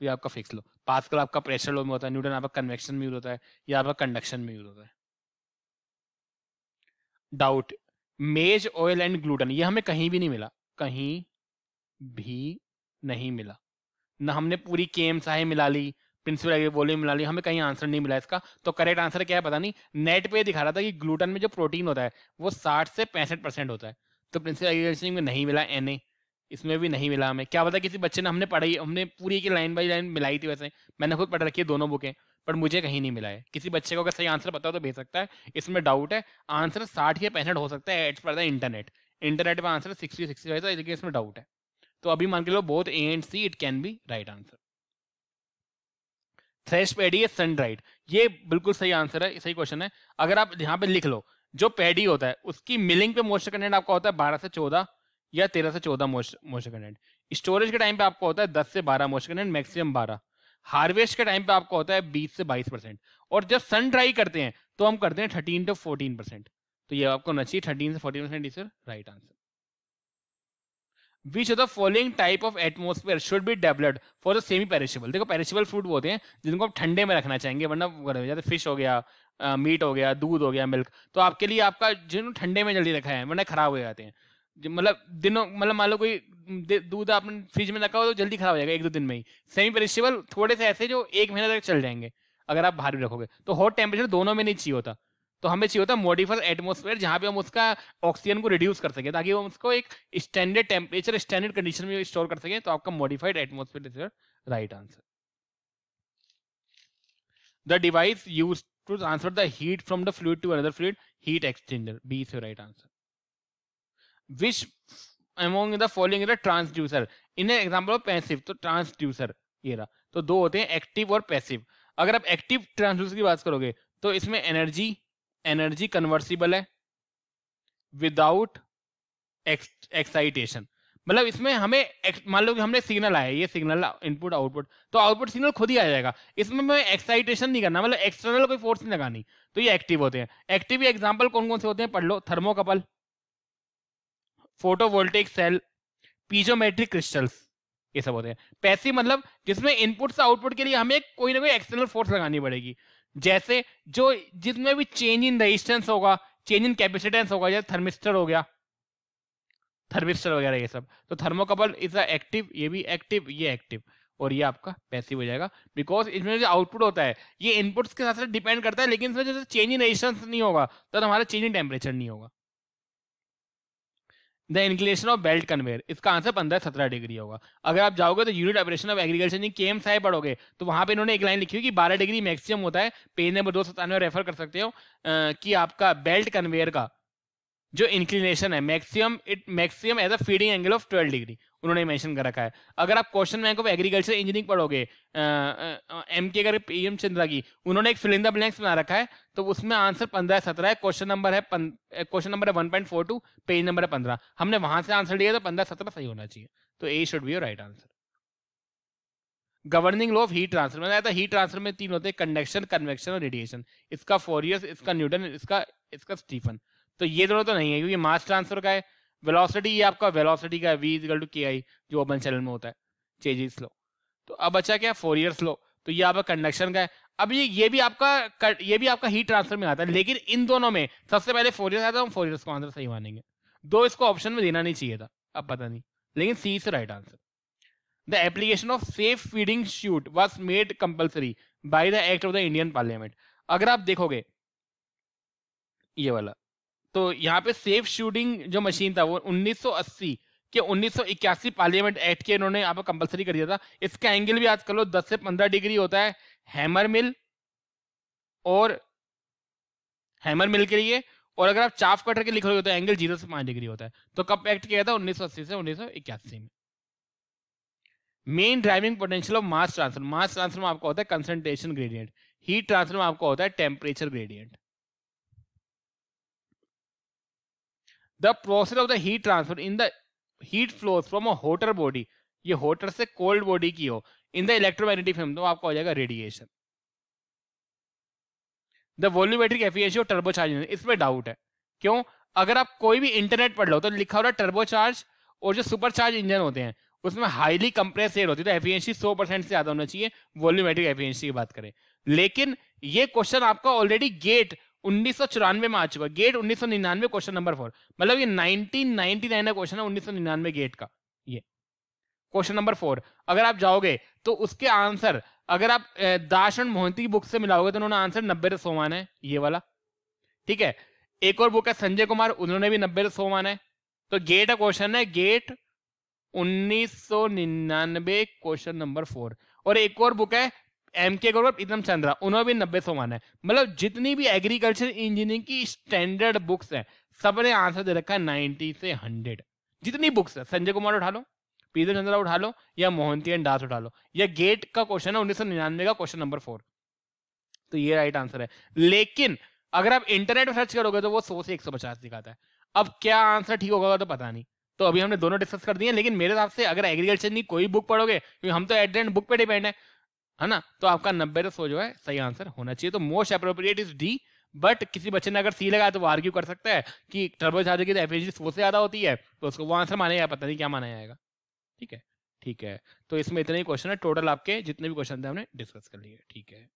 तो ये आपका फिक्स लो। पास्कल आपका प्रेशर लो में होता है, न्यूटन आपका कन्वेक्शन में यूज होता है, या आपका कंडक्शन में यूज होता है। डाउट, मेज ऑयल एंड ग्लूटन, ये हमें कहीं भी नहीं मिला, कहीं भी नहीं मिला। ना हमने पूरी केम साहे मिला ली, प्रिंसिपल एग्रीगेट वॉल्यूम मिला लिया, हमें कहीं आंसर नहीं मिला इसका। तो करेक्ट आंसर क्या है पता नहीं। नेट पे दिखा रहा था कि ग्लूटन में जो प्रोटीन होता है वो 60 से 65% होता है, तो प्रिंसिपल एग्रीगेट में नहीं मिला Na, इसमें भी नहीं मिला हमें। क्या पता किसी बच्चे ने, हमने पढ़ाई, हमने पूरी की लाइन बाई लाइन मिलाई थी, वैसे मैंने खुद पढ़ रखी है दोनों बुकें, पर मुझे कहीं नहीं मिला है। किसी बच्चे को अगर सही आंसर पता हो तो भेज सकता है, इसमें डाउट है। आंसर 60 या 65 हो सकता है as per the internet. Internet पर आंसर 60-65 था, लेकिन इसमें डाउट है। तो अभी मान के लो both A and C it can be right answer. Thresh paddy है सन ड्राइड, ये बिल्कुल सही आंसर है, सही क्वेश्चन है। अगर आप यहाँ पे लिख लो, जो पैडी होता है उसकी मिलिंग पे मॉइस्चर कंटेंट आपका होता है 12 से 14 या 13 से 14 मॉइस्चर कंटेंट। स्टोरेज के टाइम पे आपका होता है 10 से 12 मॉइस्चर कंटेंट, मैक्सिमम 12। हार्वेस्ट के टाइम पे आपका होता है 20 से 22%। और जब सन ड्राई करते हैं तो हम करते हैं 13 to 14%। तो ये आपको होना चाहिए 13 से 14% is right answer. Which of the following type of atmosphere should be developed for the semi perishable? देखो पेरिशेबल फूड वो होते हैं जिनको आप ठंडे में रखना चाहेंगे, वरना जैसे फिश हो गया, मीट हो गया, दूध हो गया, मिल्क, तो आपके लिए आपका जिनको ठंडे में जल्दी रखा है वरना खराब हो जाते हैं। मतलब दिनों, मतलब मान लो कोई दूध आपने फ्रिज में रखा हो तो जल्दी खराब हो जाएगा 1-2 दिन में ही। सेमी पेरिशेबल थोड़े से ऐसे जो 1 महीने तक चल जाएंगे अगर आप बाहर भी रखोगे। तो हॉट टेम्परेचर दोनों में नहीं चाहिए होता, तो हमें चाहिए होता है मॉडिफाइड एटमॉस्फेयर, जहां पे हम उसका ऑक्सीजन को रिड्यूस कर सके ताकि हम उसको एक स्टैंडर्ड टेम्परेचर, स्टैंडर्ड कंडीशन में स्टोर कर सके। तो आपका modified atmosphere is right answer. The device used to transfer the heat from the fluid to another fluid, heat exchanger, B is right answer. Which among the following is a transducer in example of passive? तो transducer ये रहा। तो दो होते हैं, active और passive. अगर आप एक्टिव ट्रांसड्यूसर की बात करोगे तो इसमें एनर्जी कन्वर्सिबल है विदाउट एक्साइटेशन। मतलब इसमें हमें मान लो कि हमने सिग्नल आया, ये सिग्नल इनपुट आउटपुट, तो आउटपुट सिग्नल खुद ही आ जाएगा। इसमें हमें एक्साइटेशन नहीं करना, मतलब एक्सटर्नल कोई फोर्स नहीं लगानी। तो ये एक्टिव होते हैं। एक्टिव एग्जांपल कौन कौन से होते हैं पढ़ लो। Thermocouple, photovoltaic cell, piezometric crystals, ये सब होते हैं। पैसिव मतलब जिसमें इनपुट से आउटपुट के लिए हमें कोई ना कोई एक्सटर्नल फोर्स लगानी पड़ेगी, जैसे जो जिसमें भी चेंज इन रेजिस्टेंस होगा, चेंज इन कैपेसिटेंस होगा, जैसे थर्मिस्टर हो गया, थर्मिस्टर वगैरह ये सब। तो थर्मोकपल इज एक्टिव, ये भी एक्टिव, ये एक्टिव, और ये आपका पैसिव हो जाएगा। बिकॉज इसमें जो आउटपुट होता है ये इनपुट्स के साथ साथ डिपेंड करता है, लेकिन इसमें जैसे चेंज इन रेजिस्टेंस नहीं होगा तो हमारा चेंज इन टेम्परेचर नहीं होगा। The inclination of belt conveyor, इसका आंसर 15-17 डिग्री होगा। अगर आप जाओगे तो unit operation of agriculture KM साहब पढ़ोगे तो वहां पे इन्होंने एक लाइन लिखी हुई कि 12 डिग्री मैक्सिमम होता है। पेज नंबर 297 रेफर कर सकते हो कि आपका बेल्ट कन्वेयर का जो इंक्लिनेशन है maximum as a feeding angle of 12 degree उन्होंने मेंशन कर रखा है। अगर आप question bank of agriculture engineering पढ़ोगे MK कर PM चंद्रा की, उन्होंने एक फिल इन द ब्लैंक्स बना रखा है, तो उसमें आंसर 15-17 है। क्वेश्चन नंबर है 1.42, पेज नंबर है 15। हमने वहां से आंसर लिया तो 15-17 सही होना चाहिए। तो A should be your right answer. Governing law of heat transfer में आया था, हीट ट्रांसफर में 3 होते हैं, कंडक्शन, कन्वेक्शन और रेडिएशन। इसका फोरियर्स, इसका न्यूटन, इसका स्टीफन। तो ये दोनों तो नहीं है क्योंकि मास ट्रांसफर का है। वेलोसिटी ये आपका वेलोसिटी का है, V = KI, जो ओपन चैनल में होता है, चेजिस लॉ। तो अब बचा क्या, फोरियर्स लॉ। तो ये आपका कंडक्शन का है। अब ये भी आपका हीट ट्रांसफर में आता है, लेकिन इन दोनों में सबसे पहले फोरियर्स आता है, हम फोरियर्स को आंसर सही मानेंगे। दो इसको ऑप्शन में देना नहीं चाहिए था, अब पता नहीं, लेकिन सी से right answer. The application of safe feeding chute was made compulsory by the act of the Indian Parliament। अगर आप देखोगे ये वाला, तो यहाँ पे सेफ शूटिंग जो मशीन था वो 1980 के 1981 पार्लियामेंट एक्ट के इन्होंने यहाँ पे कंपलसरी कर दिया था। इसका एंगल भी याद कर लो, 10 से 15 डिग्री होता है हैमर मिल के लिए, और अगर आप चाफ कटर के लिख रहे हो तो एंगल 0 से 5 डिग्री होता है। तो कब एक्ट किया था, 1980 से 1981 में। Main driving potential of mass transfer में आपका होता है कंसंट्रेशन ग्रेडियंट, हीट ट्रांसफर में आपका होता है temperature gradient. The process of the heat transfer in the heat flows from a hotter body, ये हॉटर से कोल्ड बॉडी की हो, इन द इलेक्ट्रोमैग्नेटिक फील्ड, तो आपका हो जाएगा radiation. The volumetric efficiency of turbocharge, इसमें डाउट है, क्यों? अगर आप कोई भी इंटरनेट पढ़ लो तो लिखा हो रहा है टर्बोचार्ज, और जो सुपरचार्ज इंजन होते हैं उसमें हाईली कंप्रेस एयर होती है, तो एफिशिएंसी 100% से ज्यादा होना चाहिए वॉल्यूमेट्रिक एफिशिएंसी की बात करें। लेकिन ये क्वेश्चन आपका ऑलरेडी गेट 1994 में आ चुका है, गेट 1999 क्वेश्चन नंबर 4, मतलब ये 1999 का क्वेश्चन है 1999 गेट का, ये क्वेश्चन नंबर 4। अगर आप जाओगे तो उसके आंसर अगर आप दास एंड मोहंती की बुक से मिलाओगे तो उन्होंने आंसर 90 से 100 माना है, ये वाला। ठीक है, एक और बुक है संजय कुमार, उन्होंने भी 90 से 100 माना है। तो गेट का क्वेश्चन है, गेट 1999 क्वेश्चन नंबर 4। और एक और बुक है MK गौरव प्रीतम चंद्रा, उन्होंने भी 90 100 माना है। मतलब जितनी भी एग्रीकल्चर इंजीनियरिंग की स्टैंडर्ड बुक्स हैं सबने आंसर दे रखा है 90 से 100। जितनी बुक्स है, संजय कुमार उठा लो, प्रीतम चंद्रा उठा लो, या मोहंती एंड दास उठा लो, या गेट का क्वेश्चन है 1999 का क्वेश्चन नंबर 4। तो ये राइट आंसर है। लेकिन अगर आप इंटरनेट पर सर्च करोगे तो वो 100 से 150 दिखाता है। अब क्या आंसर ठीक होगा तो पता नहीं। तो अभी हमने दोनों डिस्कस कर दिए, लेकिन मेरे हिसाब से अगर एग्रीकल्चर की कोई बुक पढ़ोगे, क्योंकि हम तो एट द एंड बुक पे डिपेंड है ना, तो आपका 90 से 100 जो है सही आंसर होना चाहिए। तो most appropriate is D. But किसी बच्चे ने अगर सी लगाया तो वो आर्ग्यू कर सकता है कि टर्बोचार्जर की एफिशिएंसी 100 से ज्यादा होती है, तो उसको वो आंसर मानेगा, पता नहीं क्या माना जाएगा। ठीक है, ठीक है। तो इसमें इतने ही क्वेश्चन है टोटल, आपके जितने भी क्वेश्चन थे हमने डिस्कस कर लिए। ठीक है।